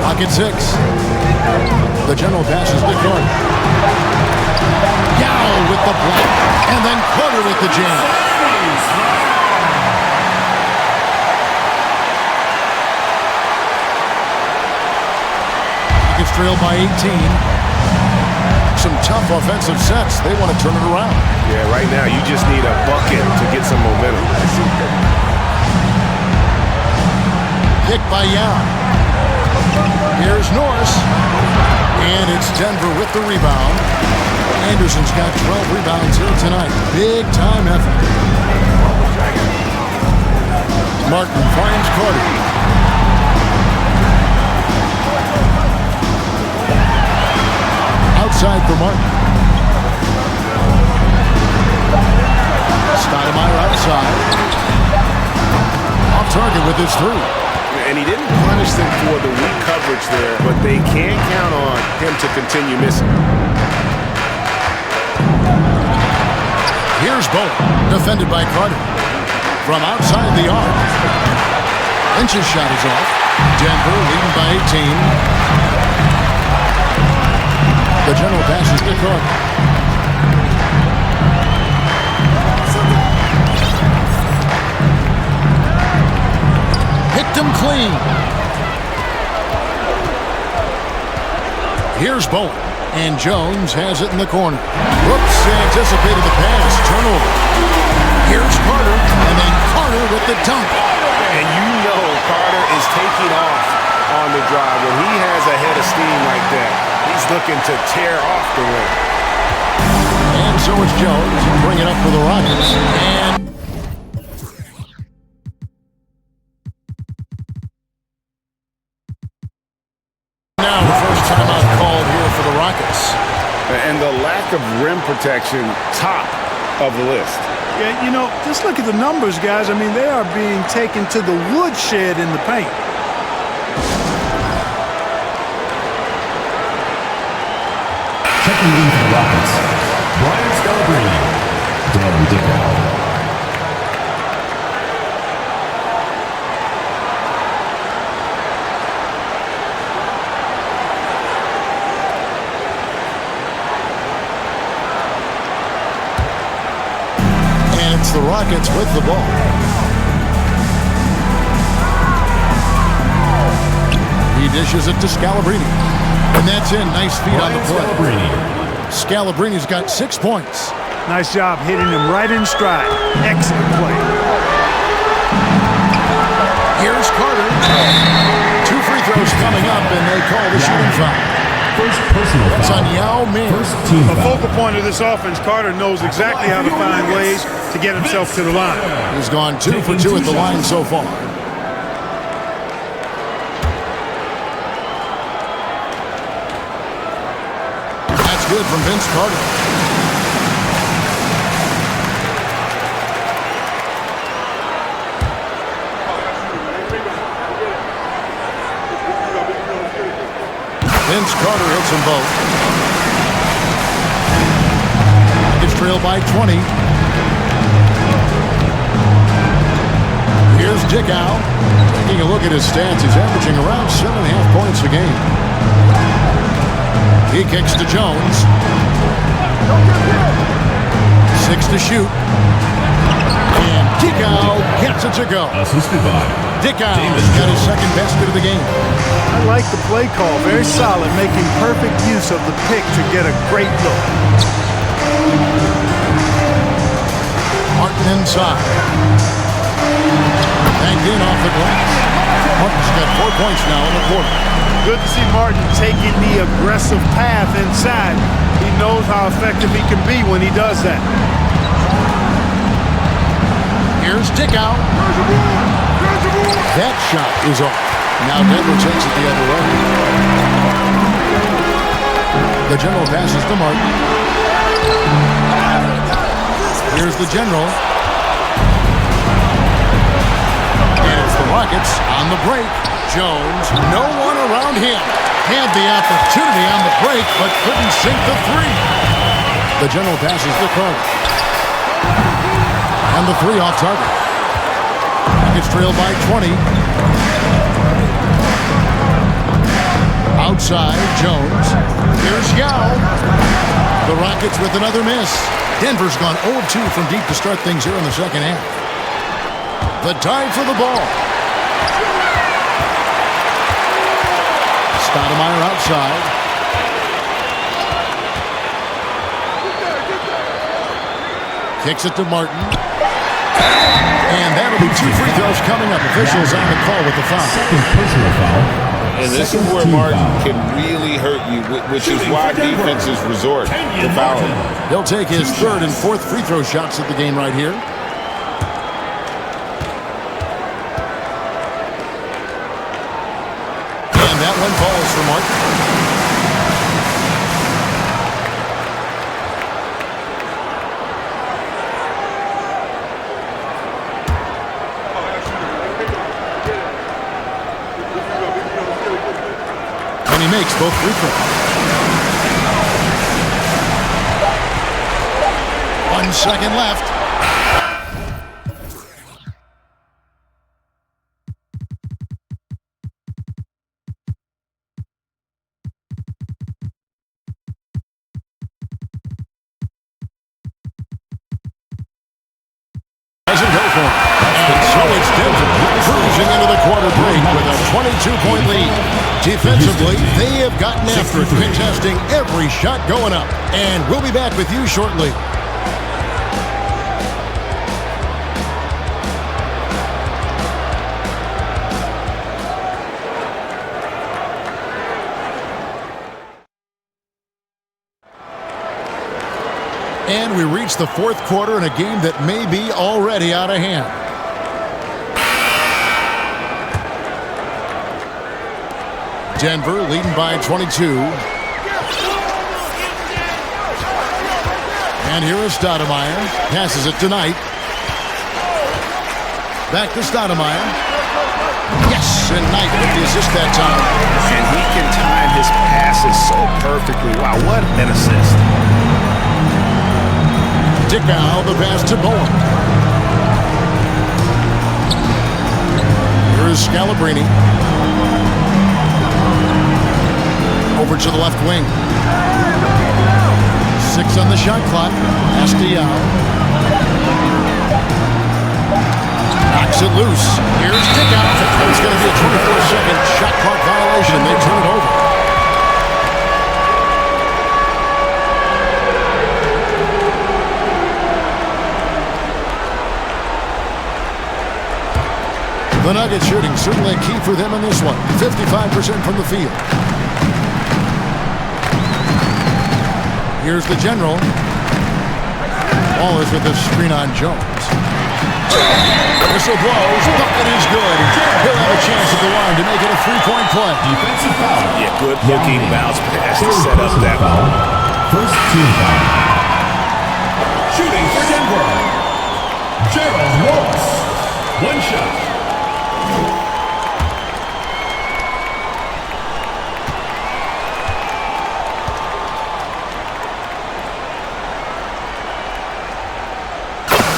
Pocket 6. The general passes to Carter. Yao with the block. And then Carter with the jam. Nuggets trailed by 18. Some tough offensive sets. They want to turn it around. Yeah, right now you just need a bucket to get some momentum. Kick by Yao. Here's Norris. And it's Denver with the rebound. Anderson's got 12 rebounds here tonight. Big time effort. Martin finds Carter. Outside for Martin. Stoudemire outside. Off target with his three. And he didn't punish them for the weak coverage there, but they can count on him to continue missing. Here's Bowen, defended by Carter. From outside the arc. Lynch's shot is off. Denver leading by 18. The general passes to Carter. Picked him clean. Here's Bowen. And Jones has it in the corner. Whoops, anticipated the pass. Turnover. Here's Carter. And then Carter with the dunk. And you know Carter is taking off on the drive. When he has a head of steam like that, he's looking to tear off the rim. And so it's Jones. Bring it up for the Rockets. And And the lack of rim protection, top of the list. Yeah, you know, just look at the numbers, guys. I mean, they are being taken to the woodshed in the paint. Checking in for the Rockets, Brian Scalabrine, Dan Dickow. It's the Rockets with the ball. He dishes it to Scalabrine. And that's in. Nice feed on the play. Scalabrine's got 6 points. Nice job hitting him right in stride. Excellent play. Here's Carter. 2 free throws coming up, and they call the shooting foul. First personal That's foul. on Yao Ming. First team A foul. focal point of this offense, Carter knows exactly how to find ways to get himself to the line. He's gone 2 for 2 at the line so far. That's good from Vince Carter. Vince Carter hits them both. It's trailed by 20. Here's Dickow. Taking a look at his stats, he's averaging around 7.5 points a game. He kicks to Jones. 6 to shoot. And Dickow gets it to go. Assisted by Dickow's got his second basket of the game. I like the play call. Very solid, making perfect use of the pick to get a great look. Martin inside. Banked in off the glass. Martin's got 4 points now in the quarter. Good to see Martin taking the aggressive path inside. He knows how effective he can be when he does that. Here's Dickow. That shot is off. Now Denver takes it the other way. The general passes to Martin. Here's the general. And it's the Rockets on the break. Jones, no one around him. Had the opportunity on the break, but couldn't sink the 3. The general passes to Carter. And the 3 off target. Rockets trailed by 20. Outside, Jones. Here's Yao. The Rockets with another miss. Denver's gone 0-2 from deep to start things here in the second half. The dive for the ball. Stoudemire outside. Kicks it to Martin. And that'll be 2 free throws coming up. Officials on the call with the foul. second personal foul. And this is where Martin can really hurt you, which is why defenses resort to fouling. He'll take his 3rd and 4th free throw shots at the game right here. And that one falls for Martin. And he makes both free throws. 1 second left. Doesn't go for it. And so it's Denver cruising into the quarter break with a 22-point lead. Defensively, they have gotten after it, contesting every shot going up. And we'll be back with you shortly. And we reach the 4th quarter in a game that may be already out of hand. Denver leading by 22. And here is Stoudemire. Passes it to Knight. Back to Stoudemire. Yes, and Knight with the assist that time. And he can time his passes so perfectly. Wow, what an assist. Dickow, the pass to Bowen. Here is Scalabrini. Over to the left wing. 6 on the shot clock. Pass to Yao. Knocks it loose. Here's Dickow. It's going to be a 24-second shot clock violation. They turn it over. The Nuggets shooting certainly key for them in this one. 55% from the field. Here's the general. Wallace with the screen on Jones. Whistle blows. Bucket is good. He'll have a chance at the line to make it a 3-point play. Defensive foul. Yeah, good looking bounce pass to set up that foul. First team foul. Shooting for Denver. Gerald Wallace. One shot.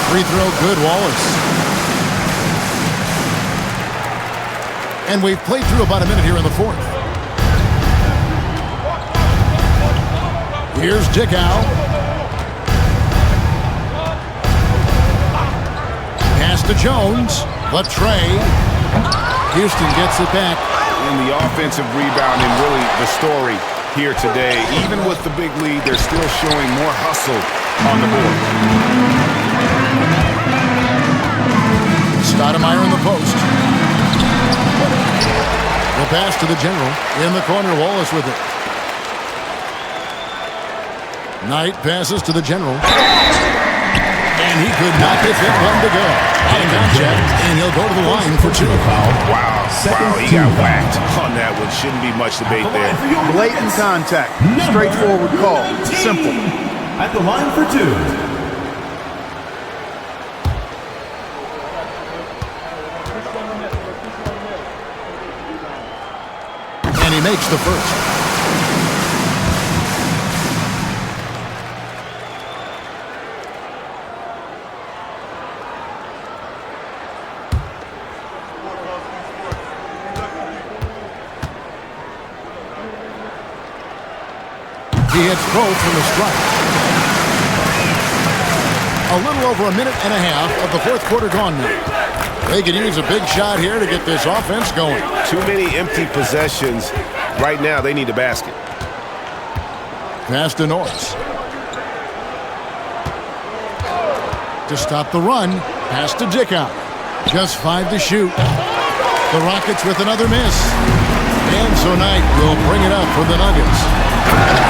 Free throw good, Wallace. And we've played through about a minute here in the fourth. Here's Dickow. Pass to Jones. The tray. Houston gets it back. And the offensive rebounding, really the story here today. Even with the big lead, they're still showing more hustle on the board. Stoudemire in the post. The pass to the general. In the corner, Wallace with it. Knight passes to the general. And he could not get it. One to go. Out of contact, and he'll go to the line for 2. Wow, he got whacked on that one. Shouldn't be much debate there. Blatant contact. Straightforward call. Simple. At the line for 2. And he makes the first. He hits both from the strike. A little over a minute and a half of the fourth quarter gone now. They could use a big shot here to get this offense going. Too many empty possessions. Right now, they need a basket. Pass to Norris. To stop the run, pass to Dickow. Just 5 to shoot. The Rockets with another miss. And so Knight will bring it up for the Nuggets.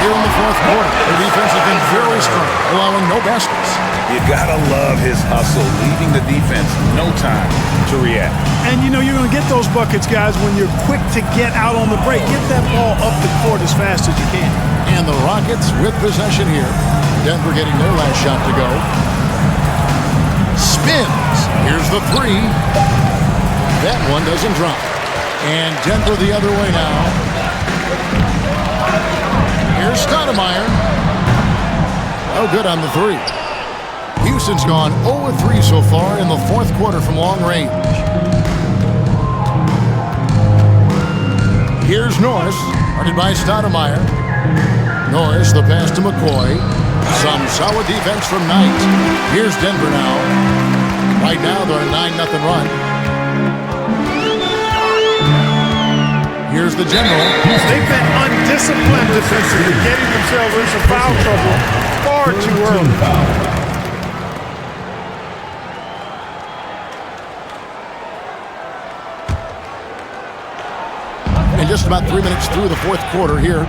Here in the fourth quarter, the defense has been very strong, allowing no baskets. You gotta love his hustle, leaving the defense no time to react. And you know you're going to get those buckets, guys, when you're quick to get out on the break. Get that ball up the court as fast as you can. And the Rockets with possession here. Denver getting their last shot to go. Spins. Here's the 3. That one doesn't drop. And Denver the other way now. Here's Stoudemire. Oh, good on the 3. Houston's gone 0-3 so far in the fourth quarter from long range. Here's Norris, guarded by Stoudemire. Norris, the pass to McCoy. Some solid defense from Knight. Here's Denver now. Right now, they're a 9-0 run. Here's the general. They've been undisciplined defensively, getting themselves into foul trouble far too early. And just about 3 minutes through the fourth quarter here.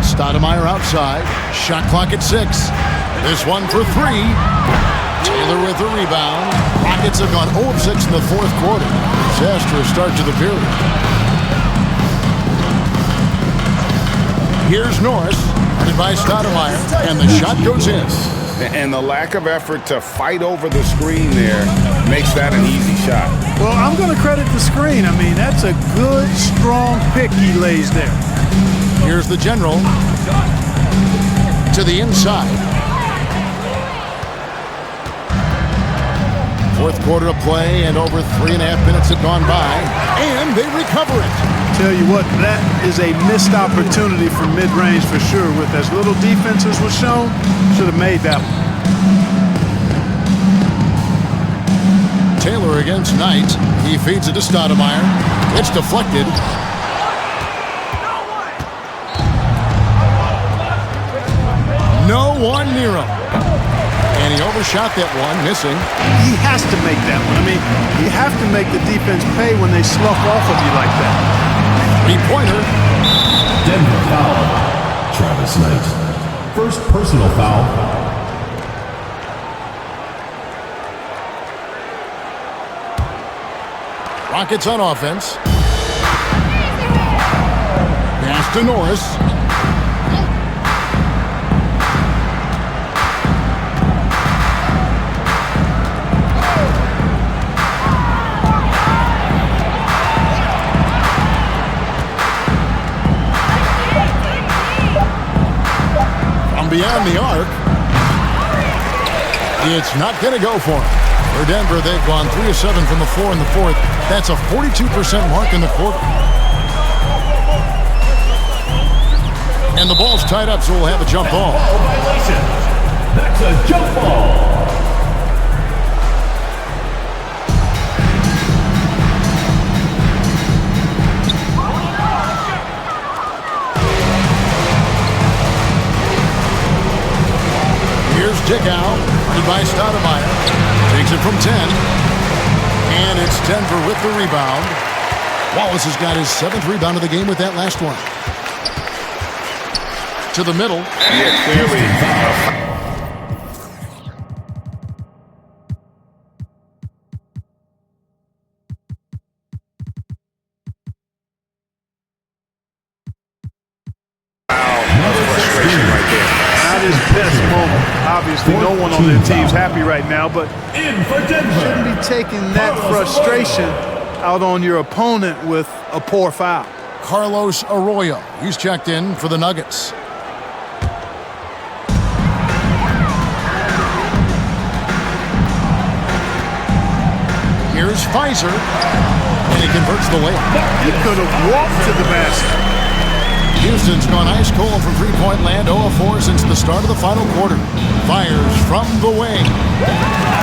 Stoudemire outside. Shot clock at 6. This one for 3. Taylor with the rebound. Rockets have gone 0 of 6 in the fourth quarter. Disastrous start to the period. Here's Norris, headed by Stoudemire, and the shot goes in. And the lack of effort to fight over the screen there makes that an easy shot. Well, I'm going to credit the screen. I mean, that's a good, strong pick he lays there. Here's the general to the inside. Fourth quarter of play, and over 3.5 minutes have gone by, and they recover it. Tell you what, that is a missed opportunity from mid-range for sure. With as little defense as was shown, should have made that one. Taylor against Knight. He feeds it to Stoudemire. It's deflected. No one near him. And he overshot that one, missing. He has to make that one. I mean, you have to make the defense pay when they slough off of you like that. Three-pointer. Denver foul. Travis Knight. First personal foul. Rockets on offense. Pass to Norris. Beyond the arc. It's not going to go for him. For Denver, they've gone 3 of 7 from the floor in the fourth. That's a 42% mark in the quarter. And the ball's tied up, so we'll have a jump ball. Violation. That's a jump ball. Dick out, running by Stoudemire. Takes it from 10. And it's Denver with the rebound. Wallace has got his 7th rebound of the game with that last one. To the middle. Yeah, clearly. His best moment. Obviously, no one on their team's happy right now, but shouldn't be taking that frustration out on your opponent with a poor foul. Carlos Arroyo. He's checked in for the Nuggets. Here's Pfizer, and he converts the layup. He could have walked to the basket. Houston's gone ice cold from three-point land, 0 of 4 since the start of the final quarter. Fires from the wing.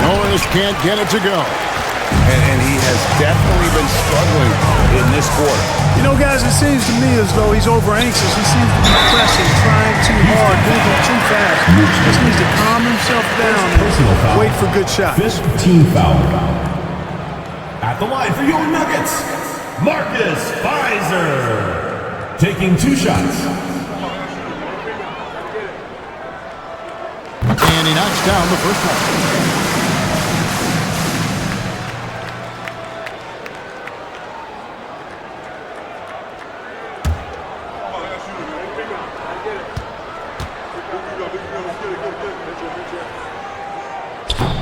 Norris can't get it to go. And he has definitely been struggling in this quarter. You know, guys, it seems to me as though he's over-anxious. He seems to be pressing, trying too hard, moving too fast. He just needs to calm himself down and wait for good shots. 5th team foul. At the line for your Nuggets, Marcus Pfizer. Taking 2 shots. And he knocks down the first one.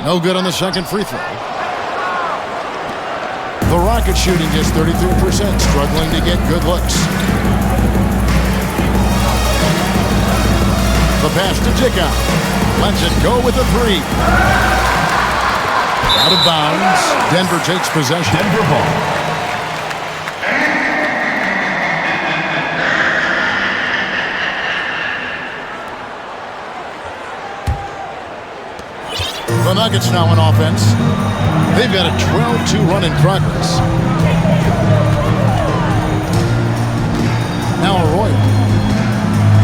No good on the second free throw. The Rockets shooting just 33%, struggling to get good looks. The pass to Dickow. Lets it go with a 3. Out of bounds. Denver takes possession. Denver ball. The Nuggets now on offense. They've got a 12-2 run in progress. Now Arroyo.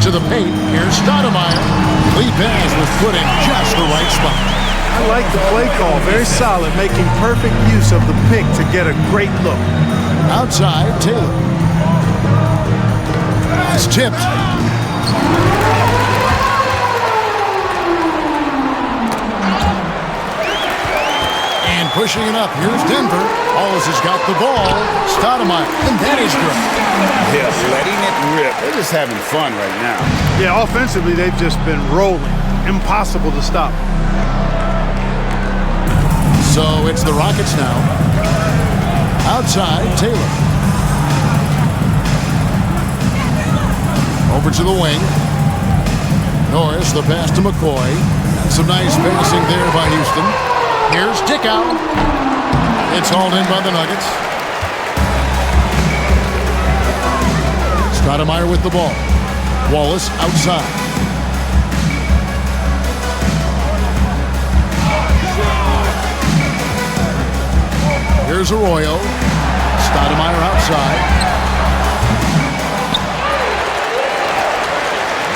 To the paint. Here's Stoudemire. Lee Paz was put in just the right spot. I like the play call. Very solid, making perfect use of the pick to get a great look. Outside, Taylor. It's tipped. pushing it up. Here's Denver. Wallace has got the ball. Stoudemire, and that is good. Yeah, letting it rip. They're just having fun right now. Yeah, offensively, they've just been rolling. Impossible to stop. So it's the Rockets now. Outside, Taylor. Over to the wing. Norris, the pass to McCoy. And some nice passing there by Houston. Here's Dickow. It's hauled in by the Nuggets. Stoudemire with the ball. Wallace outside. Here's Arroyo. Stoudemire outside.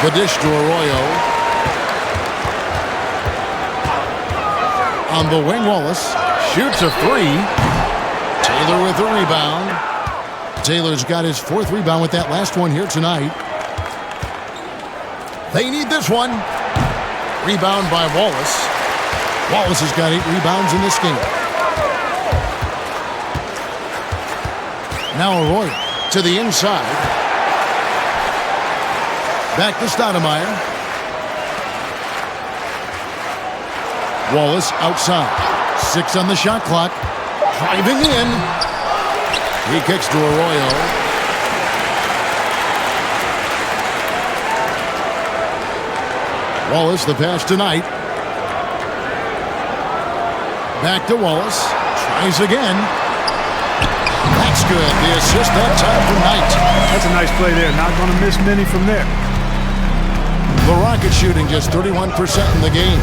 The dish to Arroyo. On the wing, Wallace shoots a three. Taylor with the rebound. Taylor's got his 4th rebound with that last one here tonight. They need this one. Rebound by Wallace. Wallace has got 8 rebounds in this game. Now Arroyo to the inside. Back to Stoudemire. Wallace outside. 6 on the shot clock. Driving in. He kicks to Arroyo. Wallace, the pass tonight. Back to Wallace. Tries again. That's good. The assist that time for Knight. That's a nice play there. Not going to miss many from there. The Rockets shooting just 31% in the game.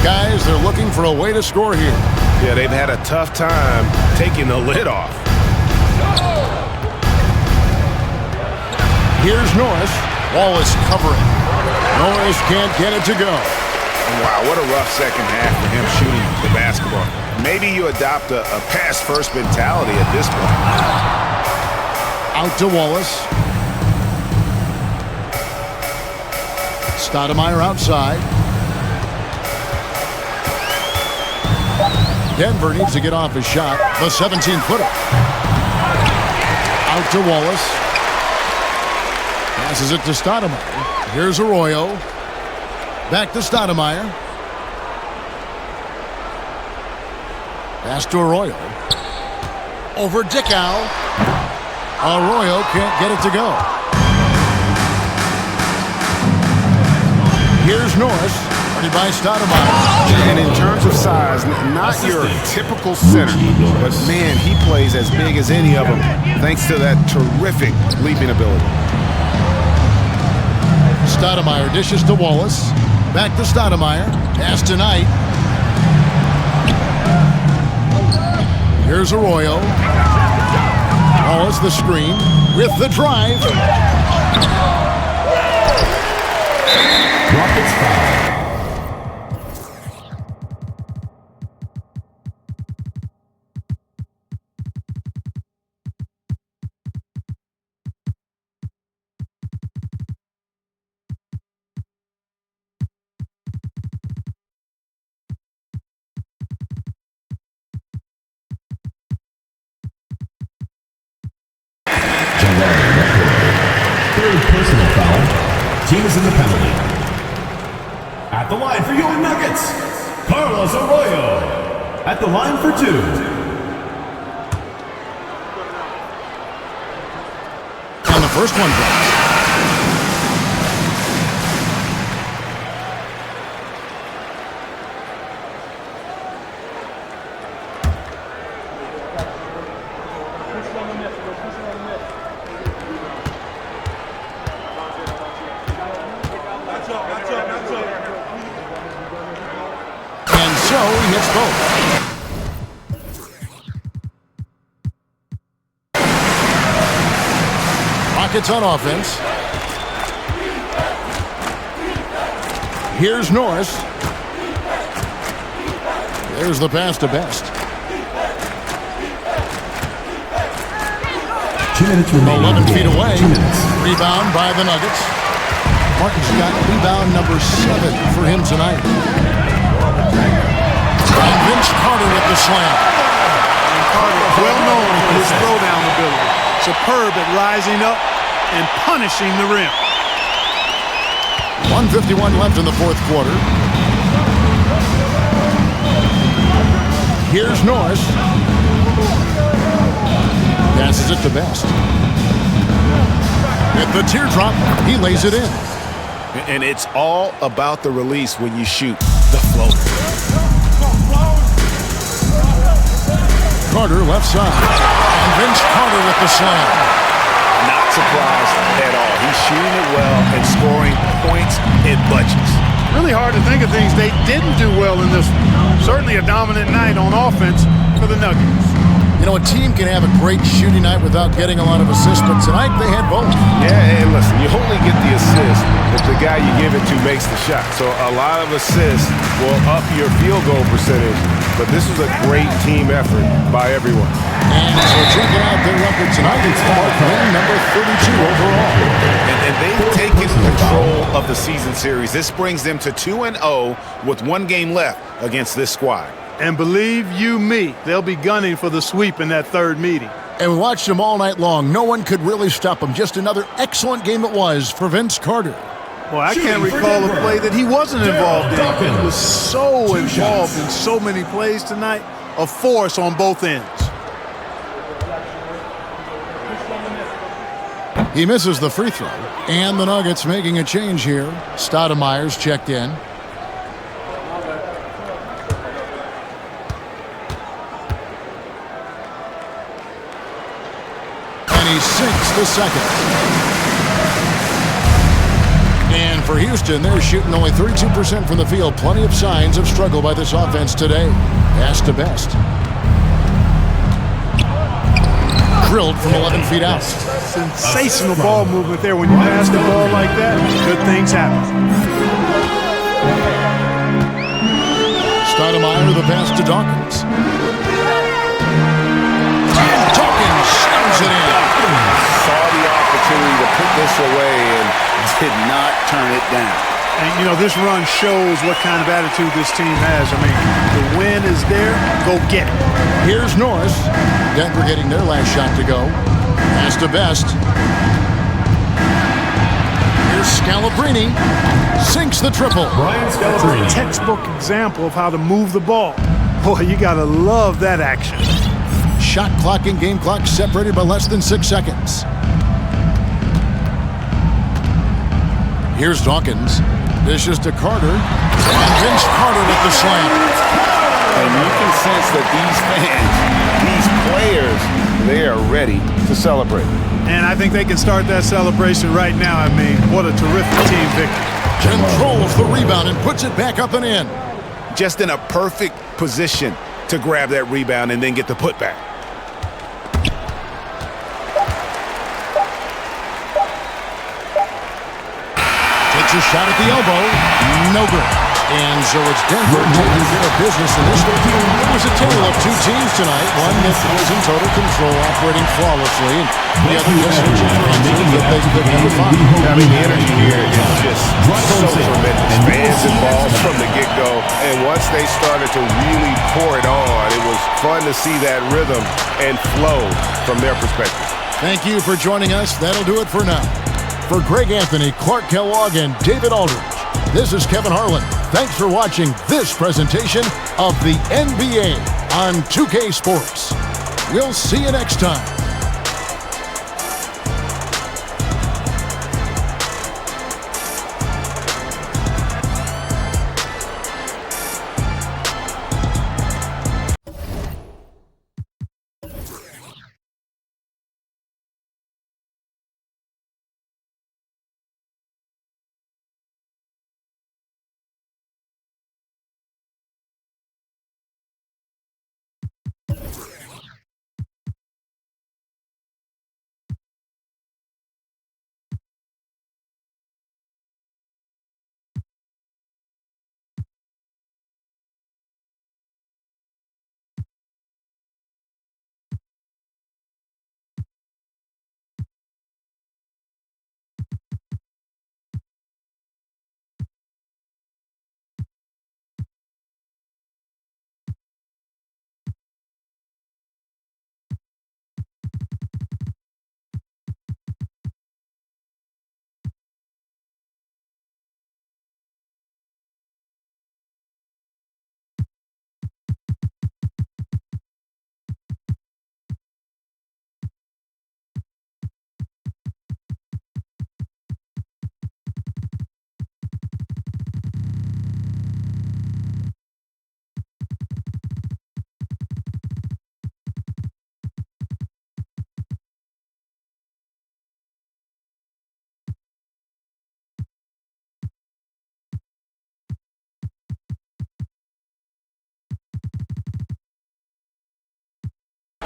Guys, they're looking for a way to score here. Yeah, they've had a tough time taking the lid off. Here's Norris. Wallace covering. Norris can't get it to go. Wow, what a rough second half for him shooting the basketball. Maybe you adopt a pass-first mentality at this point. Out to Wallace. Stoudemire outside. Denver needs to get off his shot. The 17-footer. Out to Wallace. Passes it to Stoudemire. Here's Arroyo. Back to Stoudemire. Pass to Arroyo. Over Dickow. Arroyo can't get it to go. Here's Norris. Ready by Stoudemire. And in terms of size, not your typical center, but man, he plays as big as any of them thanks to that terrific leaping ability. Stoudemire dishes to Wallace. Back to Stoudemire. Pass to Knight. Here's Arroyo. Wallace the screen with the drive. Rockets foul. Third personal foul. Team is in the penalty. At the line for your Nuggets, Carlos Arroyo. At the line for 2. And the first one drops. So he hits both. Rockets on offense. Here's Norris. There's the pass to Best. 2 minutes remaining. 11 feet away. 2 minutes. Rebound by the Nuggets. Martin's got rebound number 7 for him tonight. Vince Carter with the slam. And Carter, well known for his throwdown ability. Superb at rising up and punishing the rim. 1:51 left in the fourth quarter. Here's Norris. Passes it to Best. At the teardrop, he lays it in. And it's all about the release when you shoot the floater. Carter left side. And Vince Carter with the slam. Not surprised at all. He's shooting it well and scoring points in bunches. Really hard to think of things they didn't do well in this one. Certainly a dominant night on offense for the Nuggets. You know, a team can have a great shooting night without getting a lot of assists, but tonight they had both. Yeah, and listen, you only get the assist if the guy you give it to makes the shot. So a lot of assists will up your field goal percentage, but this was a great team effort by everyone. And so checking out their record tonight, it's win number 32 overall. And they've taken control of the season series. This brings them to 2-0 with one game left against this squad. And believe you me, they'll be gunning for the sweep in that third meeting. And we watched them all night long. No one could really stop them. Just another excellent game it was for Vince Carter. Well, I can't recall a play that he wasn't involved in. He was so involved in so many plays tonight. A force on both ends. He misses the free throw. And the Nuggets making a change here. Stoudemire's checked in. He sinks the second. And for Houston, they're shooting only 32% from the field. Plenty of signs of struggle by this offense today. Pass to Best. Drilled from 11 feet out. Sensational ball movement there. When you pass the ball like that, good things happen. Stoudemire, the pass to Dawkins. And Dawkins slams it in. Saw the opportunity to put this away and did not turn it down. And, you know, this run shows what kind of attitude this team has. I mean, the win is there. Go get it. Here's Norris. Denver getting their last shot to go. Pass to Best. Here's Scalabrine. Sinks the triple. Brian It's Scalabrine. a textbook example of how to move the ball. Boy, you got to love that action. Shot clock and game clock separated by less than 6 seconds. Here's Dawkins. Dishes to Carter. And Vince Carter with the slam. And you can sense that these players, they are ready to celebrate. And I think they can start that celebration right now. I mean, what a terrific team victory. Controls the rebound and puts it back up and in. Just in a perfect position to grab that rebound and then get the putback. Takes a shot at the elbow. No good. And so it's Denver taking care of business in this one. It was a tale of two teams tonight. One that was in total control, operating flawlessly, and the other just searching for answers that they could never find. I mean, the energy here is just so tremendous. Fans involved from the get-go. And once they started to really pour it on, it was fun to see that rhythm and flow from their perspective. Thank you for joining us. That'll do it for now. For Greg Anthony, Clark Kellogg, and David Aldridge, this is Kevin Harlan. Thanks for watching this presentation of the NBA on 2K Sports. We'll see you next time.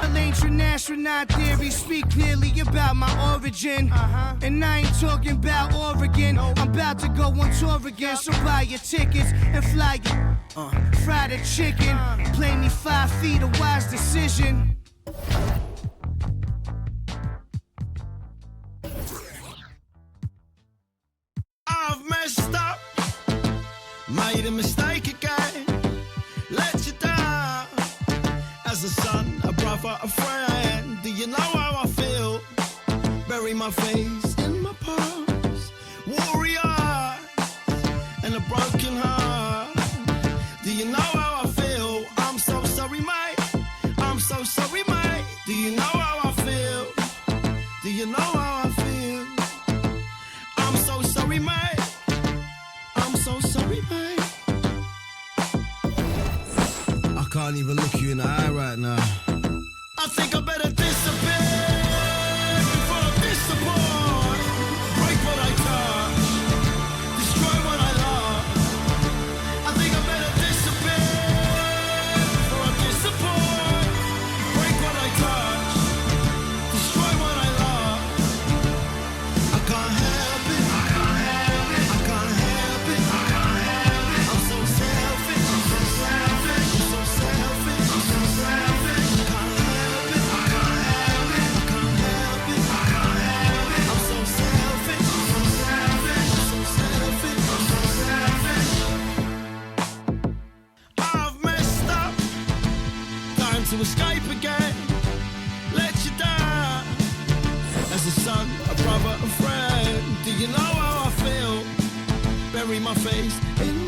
All ancient astronaut theories speak clearly about my origin. And I ain't talking about Oregon. I'm about to go on tour again, so buy your tickets and fly it. Fry the chicken, play me 5 feet, a wise decision. I've messed up, made a mistake again, let you down. As a son, a brother, a friend, do you know how I feel? Bury my face in my past, warrior, and a broken heart. Do you know how I feel? I'm so sorry, mate. I'm so sorry, mate. Do you know how I feel? Do you know how I feel? I'm so sorry, mate. I'm so sorry, mate. I can't even look you in the eye right now. I think I better disappear before I disappoint. Break what I touch, destroy what I love. I think I better disappear before I disappoint. Break what I touch, destroy what I love. I can't help it. I can't help it. I can't help it. I can't help it. I'm so selfish. I'm so selfish. I'm so selfish. I'm so selfish. I can't help it. I can't help it. I can't help it. I can't help it. I'm so selfish. I'm so selfish. I'm so selfish. I'm so selfish. I've messed up. Time to escape again. Let you down. As a son, a brother, a friend, do you know how I feel? Bury my face in